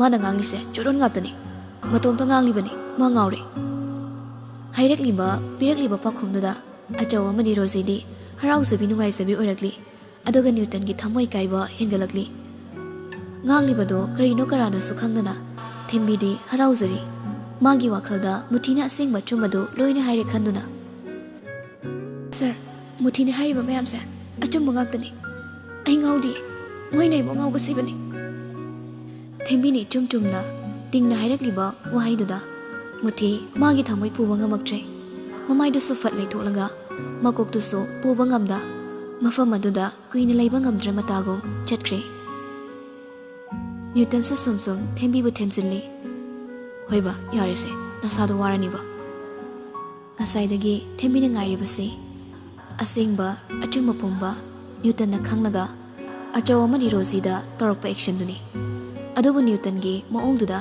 ꯃꯥꯅ ꯉꯥꯡꯂꯤꯁꯦ ꯆꯨꯔꯣꯟ ꯉꯥꯛꯇꯅꯤ ꯃꯇꯣꯝꯇ ꯉꯥꯡꯂꯤꯕꯅꯤ ꯃꯥ ꯉꯥꯎꯔꯤ ꯄꯤꯔꯛꯂꯤꯕ ꯄꯥꯎꯈꯨꯝꯗꯨꯗ ꯑꯆꯧ ꯑꯃꯗꯤ ꯔꯣꯖꯤꯗꯤ ꯍꯔꯥꯎꯖꯕꯤ ꯅꯨꯡꯉꯥꯏꯖꯕꯤ ꯑꯣꯏꯔꯛꯂꯤ ꯑꯗꯨꯒ ꯅ꯭ꯌꯨꯇꯟꯒꯤ ꯊꯃꯣꯏ ꯀꯥꯏꯕ ꯍꯦꯟꯒꯠꯂꯛꯂꯤ ꯉꯥꯡꯂꯤꯕꯗꯣ ꯀꯔꯤꯅꯣ ꯀꯔꯥꯅꯁꯨ ꯈꯪꯗꯅ ꯊꯦꯝꯕꯤꯗꯤ ꯍꯔꯥꯎꯖꯔꯤ ꯃꯥꯒꯤ ꯋꯥꯈꯜꯗ ꯃꯨꯊꯤꯅ ꯑꯁꯦꯡꯕ ꯑꯆꯨꯝꯕꯗꯨ ꯂꯣꯏꯅ ꯍꯥꯏꯔꯦ ꯈꯟꯗꯨꯅ ꯁꯥꯔ ꯃꯨꯊꯤꯅ ꯍꯥꯏꯔꯤꯕ ꯃꯌꯥꯝꯁꯦ ꯑꯆꯨꯝꯕ ꯉꯥꯛꯇꯅꯤ ꯑꯩ ꯉꯥꯎꯗꯤꯌꯦ ꯃꯣꯏꯅ ꯑꯩꯕꯨ ꯉꯥꯎꯕ ꯁꯤꯕꯅꯤ ꯊꯦꯝꯕꯤꯅ ꯏꯆꯨꯝ ꯆꯨꯝꯅ ꯇꯤꯡꯅ ꯍꯥꯏꯔꯛꯂꯤꯕ ꯋꯥꯍꯩꯗꯨꯗ ꯃꯨꯊꯤ ꯃꯥꯒꯤ ꯊꯃꯣꯏ ꯄꯨꯕ ꯉꯝꯃꯛꯇ꯭ꯔꯦ ꯃꯃꯥꯏꯗꯨꯁꯨ ꯐꯠ ꯂꯩꯊꯣꯛꯂꯒ ꯃꯀꯣꯛꯇꯨꯁꯨ ꯄꯨꯕ ꯉꯝꯗ ꯃꯐꯝ ꯑꯗꯨꯗ ꯀꯨꯏꯅ ꯂꯩꯕ ꯉꯝꯗ꯭ꯔ ꯃꯇꯥꯒꯨꯝ ꯆꯠꯈ꯭ꯔꯦ ꯅ꯭ꯌꯨꯇꯟꯁꯨ ꯁꯨꯝ ꯊꯦꯝꯕꯤꯕꯨ ꯊꯦꯝꯖꯤꯜꯂꯤ ꯍꯣꯏꯕ ꯌꯥꯔꯦꯁꯦ ꯅꯁꯥꯗꯣ ꯋꯥꯔꯅꯤꯕ ꯉꯁꯥꯏꯗꯒꯤ ꯊꯦꯝꯕꯤꯅ ꯉꯥꯏꯔꯤꯕꯁꯤ ꯑꯁꯦꯡꯕ ꯑꯆꯨꯝꯕ ꯄꯨꯝꯕ ꯅ꯭ꯌꯨꯇꯟꯅ ꯈꯪꯂꯒ ꯑꯆꯧ ꯑꯃꯗꯤ ꯔꯣꯖꯤꯗ ꯇꯧꯔꯛꯄ ꯑꯦꯛꯁꯟꯗꯨꯅꯤ ꯑꯗꯨꯕꯨ ꯅ꯭ꯌꯨꯇꯟꯒꯤ ꯃꯑꯣꯡꯗꯨꯗ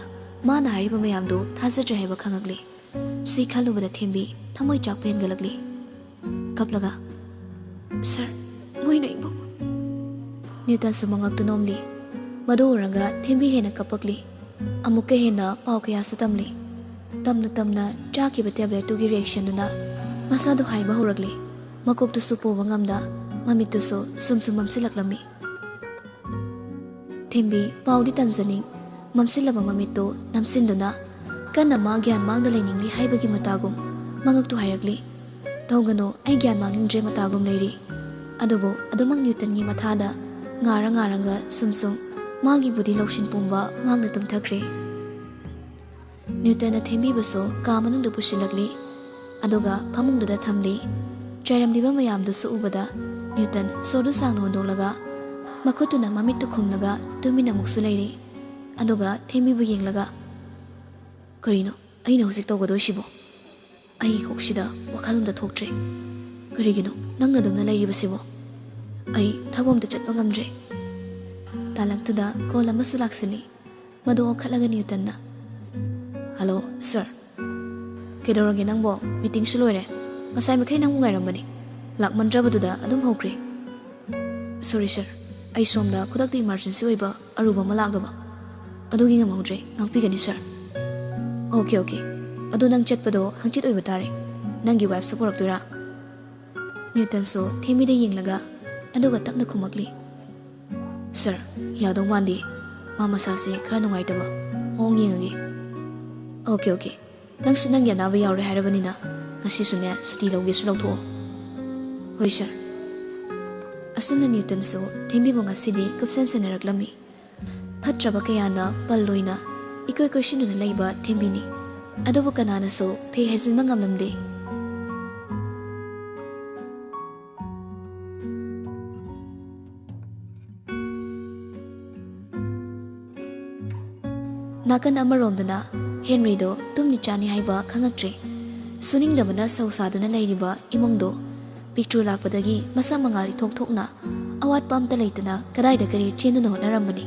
ꯃꯥꯅ ꯍꯥꯏꯔꯤꯕ ꯃꯌꯥꯝꯗꯨ ꯊꯥꯖꯗ꯭ꯔꯦ ꯍꯥꯏꯕ ꯈꯪꯉꯛꯂꯤ ꯁꯤ ꯈꯜꯂꯨꯕꯗ ꯊꯦꯝꯕꯤ ꯊꯃꯣꯏ ꯆꯥꯛꯄ ꯍꯦꯟꯒꯠꯂꯛꯂꯤ ꯀꯞꯂꯒ ꯁꯥꯔ ꯃꯣꯏꯅ ꯑꯩꯕꯨ ꯅ꯭ꯌꯨꯇꯟꯁꯨ ꯃꯉꯛꯇꯨ ꯅꯣꯝꯂꯤ ꯃꯗꯨ ꯎꯔꯒ ꯊꯦꯝꯕꯤ ꯍꯦꯟꯅ ꯀꯞꯄꯛꯂꯤ ꯑꯃꯨꯛꯀ ꯍꯦꯟꯅ ꯄꯥꯎ ꯀꯌꯥꯁꯨ ꯇꯝꯂꯤ ꯇꯞꯅ ꯆꯥꯈꯤꯕ ꯇꯦꯕ꯭ꯂꯦꯠꯇꯨꯒꯤ ꯔꯤꯑꯦꯛꯁꯟꯗꯨꯅ ꯃꯁꯥꯗꯨ ꯍꯥꯏꯕ ꯍꯧꯔꯛꯂꯤ ꯃꯀꯣꯛꯇꯨꯁꯨ ꯄꯨꯕ ꯉꯝꯗ ꯃꯃꯤꯠꯇꯨꯁꯨ ꯁꯨꯝ ꯃꯝꯁꯤꯜꯂꯛꯂꯝꯃꯤ ꯊꯦꯝꯕꯤ ꯄꯥꯎꯗꯤ ꯇꯝꯖꯅꯤꯡ ꯃꯝꯁꯤꯜꯂꯕ ꯃꯃꯤꯠꯇꯨ ꯅꯝꯁꯤꯟꯗꯨꯅ ꯀꯟꯅ ꯃꯥ ꯒ꯭ꯌꯥꯟ ꯃꯥꯡꯗ ꯂꯩꯅꯤꯡꯂꯤ ꯍꯥꯏꯕꯒꯤ ꯃꯇꯥꯒꯨꯝ ꯃꯉꯛꯇꯨ ꯍꯥꯏꯔꯛꯂꯤ꯫ ꯇꯧꯒꯅꯨ, ꯑꯩ ꯒ꯭ꯌꯥꯟ ꯃꯥꯡꯅꯤꯡꯗ꯭ꯔꯦ ꯃꯇꯥꯒꯨꯝ ꯂꯩꯔꯤ꯫ ꯑꯗꯨꯕꯨ ꯑꯗꯨꯃꯛ ꯅ꯭ꯌꯨꯇꯟꯒꯤ ꯃꯊꯥꯗ ꯉꯥꯔꯒ ꯁꯨꯝ ꯃꯥꯒꯤ ꯕꯨꯗꯤ ꯂꯧꯁꯤꯟ ꯄꯨꯝꯕ ꯃꯥꯡꯅ ꯇꯨꯝꯊꯈ꯭ꯔꯦ꯫ ꯅ꯭ꯌꯨꯇꯟꯅ ꯊꯦꯝꯕꯤꯕꯁꯨ ꯀꯥ ꯃꯅꯨꯡꯗ ꯄꯨꯁꯤꯜꯂꯛꯂꯤ ꯑꯗꯨꯒ ꯐꯃꯨꯡꯗꯨꯗ ꯊꯝꯂꯤ꯫ ꯆꯥꯏꯔꯝꯂꯤꯕ ꯃꯌꯥꯝꯗꯨꯁꯨ ꯎꯕꯗ ꯅ꯭ꯌꯨꯇꯟ ꯁꯣꯔꯗꯨ ꯁꯥꯡꯅ ꯍꯣꯟꯗꯣꯛꯂꯒ ꯃꯈꯨꯠꯇꯨꯅ ꯃꯃꯤꯠꯇꯨ ꯈꯨꯝꯂꯒ ꯇꯨꯃꯤꯟꯅ ꯑꯃꯨꯛꯁꯨ ꯂꯩꯔꯤ꯫ ꯑꯗꯨꯒ ꯊꯦꯝꯕꯤꯕꯨ ꯌꯦꯡꯂꯒ ꯀꯔꯤꯅꯣ ꯑꯩꯅ ꯍꯧꯖꯤꯛ ꯇꯧꯒꯗꯣꯏꯁꯤꯕꯣ? ꯑꯩꯒꯤ ꯀꯣꯛꯁꯤꯗ ꯋꯥꯈꯜ ꯑꯃꯇ ꯊꯣꯛꯇ꯭ꯔꯦ꯫ ꯀꯔꯤꯒꯤꯅꯣ ꯅꯪꯅ ꯑꯗꯨꯝꯅ ꯂꯩꯔꯤꯕꯁꯤꯕꯣ? ꯑꯩ ꯊꯕꯛ ꯑꯃꯇ ꯆꯠꯄ ꯉꯝꯗ꯭ꯔꯦ꯫ ꯇꯥꯂꯛꯇꯨꯗ ꯀꯣꯜ ꯑꯃꯁꯨ ꯂꯥꯛꯁꯤꯜꯂꯤ꯫ ꯃꯗꯨ ꯑꯣꯈꯠꯂꯒ ꯅ꯭ꯌꯨꯇꯟꯅ ꯍꯜꯂꯣ ꯁꯥꯔ, ꯀꯩꯗꯧꯔꯒꯦ ꯅꯪꯕꯣ? ꯃꯤꯇꯤꯡꯁꯨ ꯂꯣꯏꯔꯦ, ꯉꯁꯥꯏ ꯃꯈꯩ ꯅꯪꯕꯨ ꯉꯥꯏꯔꯝꯕꯅꯤ, ꯂꯥꯛꯃꯟꯗ꯭ꯔꯕꯗꯨꯗ ꯑꯗꯨꯝ ꯍꯧꯈ꯭ꯔꯦ꯫ ꯁꯣꯔꯤ ꯁꯥꯔ, ꯑꯩ ꯁꯣꯝꯗ ꯈꯨꯗꯛꯇ ꯏꯃꯥꯔꯖꯦꯟꯁꯤ ꯑꯣꯏꯕ ꯑꯔꯨꯕ ꯑꯃ ꯂꯥꯛꯂꯕ, ꯑꯗꯨꯒꯤ ꯉꯝꯍꯧꯗ꯭ꯔꯦ, ꯉꯥꯛꯄꯤꯒꯅꯤ ꯁꯥꯔ꯫ ꯑꯣꯀꯦ, ꯑꯗꯨ ꯅꯪ ꯆꯠꯄꯗꯣ ꯍꯪꯆꯤꯠ ꯑꯣꯏꯕ ꯇꯥꯔꯦ, ꯅꯪꯒꯤ ꯋꯥꯏꯐꯁꯨ ꯄꯨꯔꯛꯇꯣꯏꯔꯥ? ꯅ꯭ꯌꯨꯇꯟꯁꯨ ꯊꯦꯝꯕꯤꯗ ꯌꯦꯡꯂꯒ ꯑꯗꯨꯒ ꯇꯞꯅ ꯈꯨꯝꯃꯛꯂꯤ꯫ ꯁꯥꯔ, ꯌꯥꯗꯧ ꯃꯥꯟꯗꯦ, ꯃꯥ ꯃꯁꯥꯁꯦ ꯈꯔ ꯅꯨꯡꯉꯥꯏꯇꯕ, ꯃꯑꯣꯡ ꯌꯦꯡꯉꯒꯦ꯫ ꯑꯣꯀꯦ, ꯅꯪꯁꯨ ꯅꯪꯒꯤ ꯑꯅꯥꯕ ꯌꯥꯎꯔꯦ ꯍꯥꯏꯔꯕꯅꯤꯅ ꯉꯁꯤꯁꯨꯅꯦ ꯁꯨꯇꯤ ꯂꯧꯒꯦꯁꯨ ꯂꯧꯊꯣꯛꯑꯣ꯫ ꯍꯣꯏ ꯁꯥꯔ꯫ ꯑꯁꯨꯝꯅ ꯅ꯭ꯌꯨꯇꯟꯁꯨ ꯊꯦꯝꯕꯤꯕꯨ ꯉꯁꯤꯗꯤ ꯀꯨꯞꯁꯟ ꯁꯦꯟꯅꯔꯛꯂꯝꯃꯤ꯫ ꯐꯠꯇ꯭ꯔꯕ ꯀꯌꯥꯅ ꯄꯜ ꯑꯣꯏꯅ ꯏꯀꯣꯏ ꯀꯣꯏꯁꯤꯟꯗꯨꯅ ꯂꯩꯕ ꯊꯦꯝꯕꯤꯅꯤ꯫ ꯑꯗꯨꯕꯨ ꯀꯅꯥꯅꯁꯨ ꯐꯩ ꯍꯥꯏꯖꯤꯟꯕ ꯉꯝꯂꯝꯗꯦ꯫ ꯅꯥꯀꯟ ꯑꯃꯔꯣꯝꯗꯅ ꯍꯦꯟꯔꯤꯗꯣ ꯇꯨꯝꯅꯤ ꯆꯥꯅꯤ ꯍꯥꯏꯕ ꯈꯪꯉꯛꯇ꯭ꯔꯦ꯫ ꯁꯨꯅꯤꯡꯗꯕꯅ ꯁꯧ ꯁꯥꯗꯨꯅ ꯂꯩꯔꯤꯕ ꯏꯃꯨꯡꯗꯣ ꯄꯤꯛꯇ꯭ꯔꯨ ꯂꯥꯛꯄꯗꯒꯤ ꯃꯁꯥ ꯃꯉꯥꯜ ꯏꯊꯣꯛ ꯊꯣꯛꯅ ꯑꯋꯥꯠꯄ ꯑꯝꯇ ꯂꯩꯇꯅ ꯀꯗꯥꯏꯗ ꯀꯔꯤ ꯆꯦꯟꯗꯨꯅ ꯍꯣꯠꯅꯔꯝꯕꯅꯤ꯫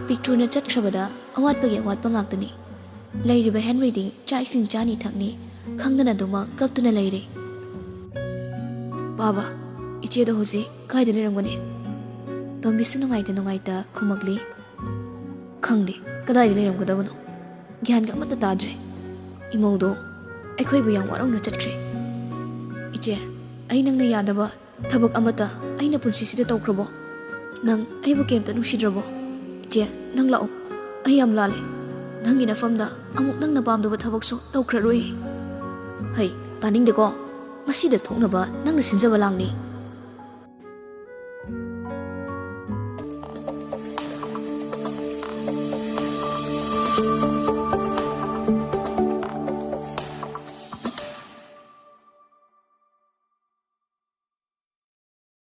ꯄꯤꯛꯇ꯭ꯔꯨꯅ ꯆꯠꯈ꯭ꯔꯕꯗ ꯑꯋꯥꯠꯄꯒꯤ ꯑꯋꯥꯠꯄ ꯉꯥꯛꯇꯅꯤ꯫ ꯂꯩꯔꯤꯕ ꯍꯦꯟꯔꯤꯗꯤ ꯆꯥꯛ ꯏꯁꯤꯡ ꯆꯥꯅꯤ ꯊꯛꯅꯤ ꯈꯪꯗꯅ ꯑꯗꯨꯃꯛ ꯀꯞꯇꯨꯅ ꯂꯩꯔꯦ꯫ ꯕꯥꯕꯥ, ꯏꯆꯦꯗꯣ ꯍꯧꯖꯤꯛ ꯀꯥꯏꯗ ꯂꯩꯔꯝꯒꯅꯤ? ꯇꯣꯝꯕꯤꯁꯨ ꯅꯨꯡꯉꯥꯏꯇ ꯈꯨꯝꯃꯛꯂꯤ꯫ ꯈꯪꯗꯦ, ꯀꯗꯥꯏꯗ ꯂꯩꯔꯝꯒꯗꯕꯅꯣ, ꯒ꯭ꯌꯥꯟꯒ ꯑꯃꯠꯇ ꯇꯥꯗ꯭ꯔꯦ꯫ ꯏꯃꯧꯗꯣ ꯑꯩꯈꯣꯏꯕꯨ ꯌꯥꯝ ꯋꯥꯔꯧꯅ ꯆꯠꯈ꯭ꯔꯦ꯫ ꯏꯆꯦ, ꯑꯩ ꯅꯪꯅ ꯌꯥꯗꯕ ꯊꯕꯛ ꯑꯃꯠꯇ ꯑꯩꯅ ꯄꯨꯟꯁꯤꯁꯤꯗ ꯇꯧꯈ꯭ꯔꯕꯣ? ꯅꯪ ꯑꯩꯕꯨ ꯀꯩꯝꯇ ꯅꯨꯡꯁꯤꯗ꯭ꯔꯕꯣ? ꯏꯆꯦ, ꯅꯪ ꯂꯥꯛꯑꯣ, ꯑꯩ ꯌꯥꯝ ꯂꯥꯜꯂꯦ, ꯅꯪꯒꯤ ꯅꯐꯝꯗ ꯑꯃꯨꯛ ꯅꯪꯅ ꯄꯥꯝꯗꯕ ꯊꯕꯛꯁꯨ ꯇꯧꯈ꯭ꯔꯔꯣꯏ꯫ ꯍꯩ, ꯇꯥꯅꯤꯡꯗꯦꯀꯣ, ꯃꯁꯤꯗ ꯊꯣꯛꯅꯕ ꯅꯪꯅ ꯁꯤꯟꯖꯕ ꯂꯥꯡꯅꯤ꯫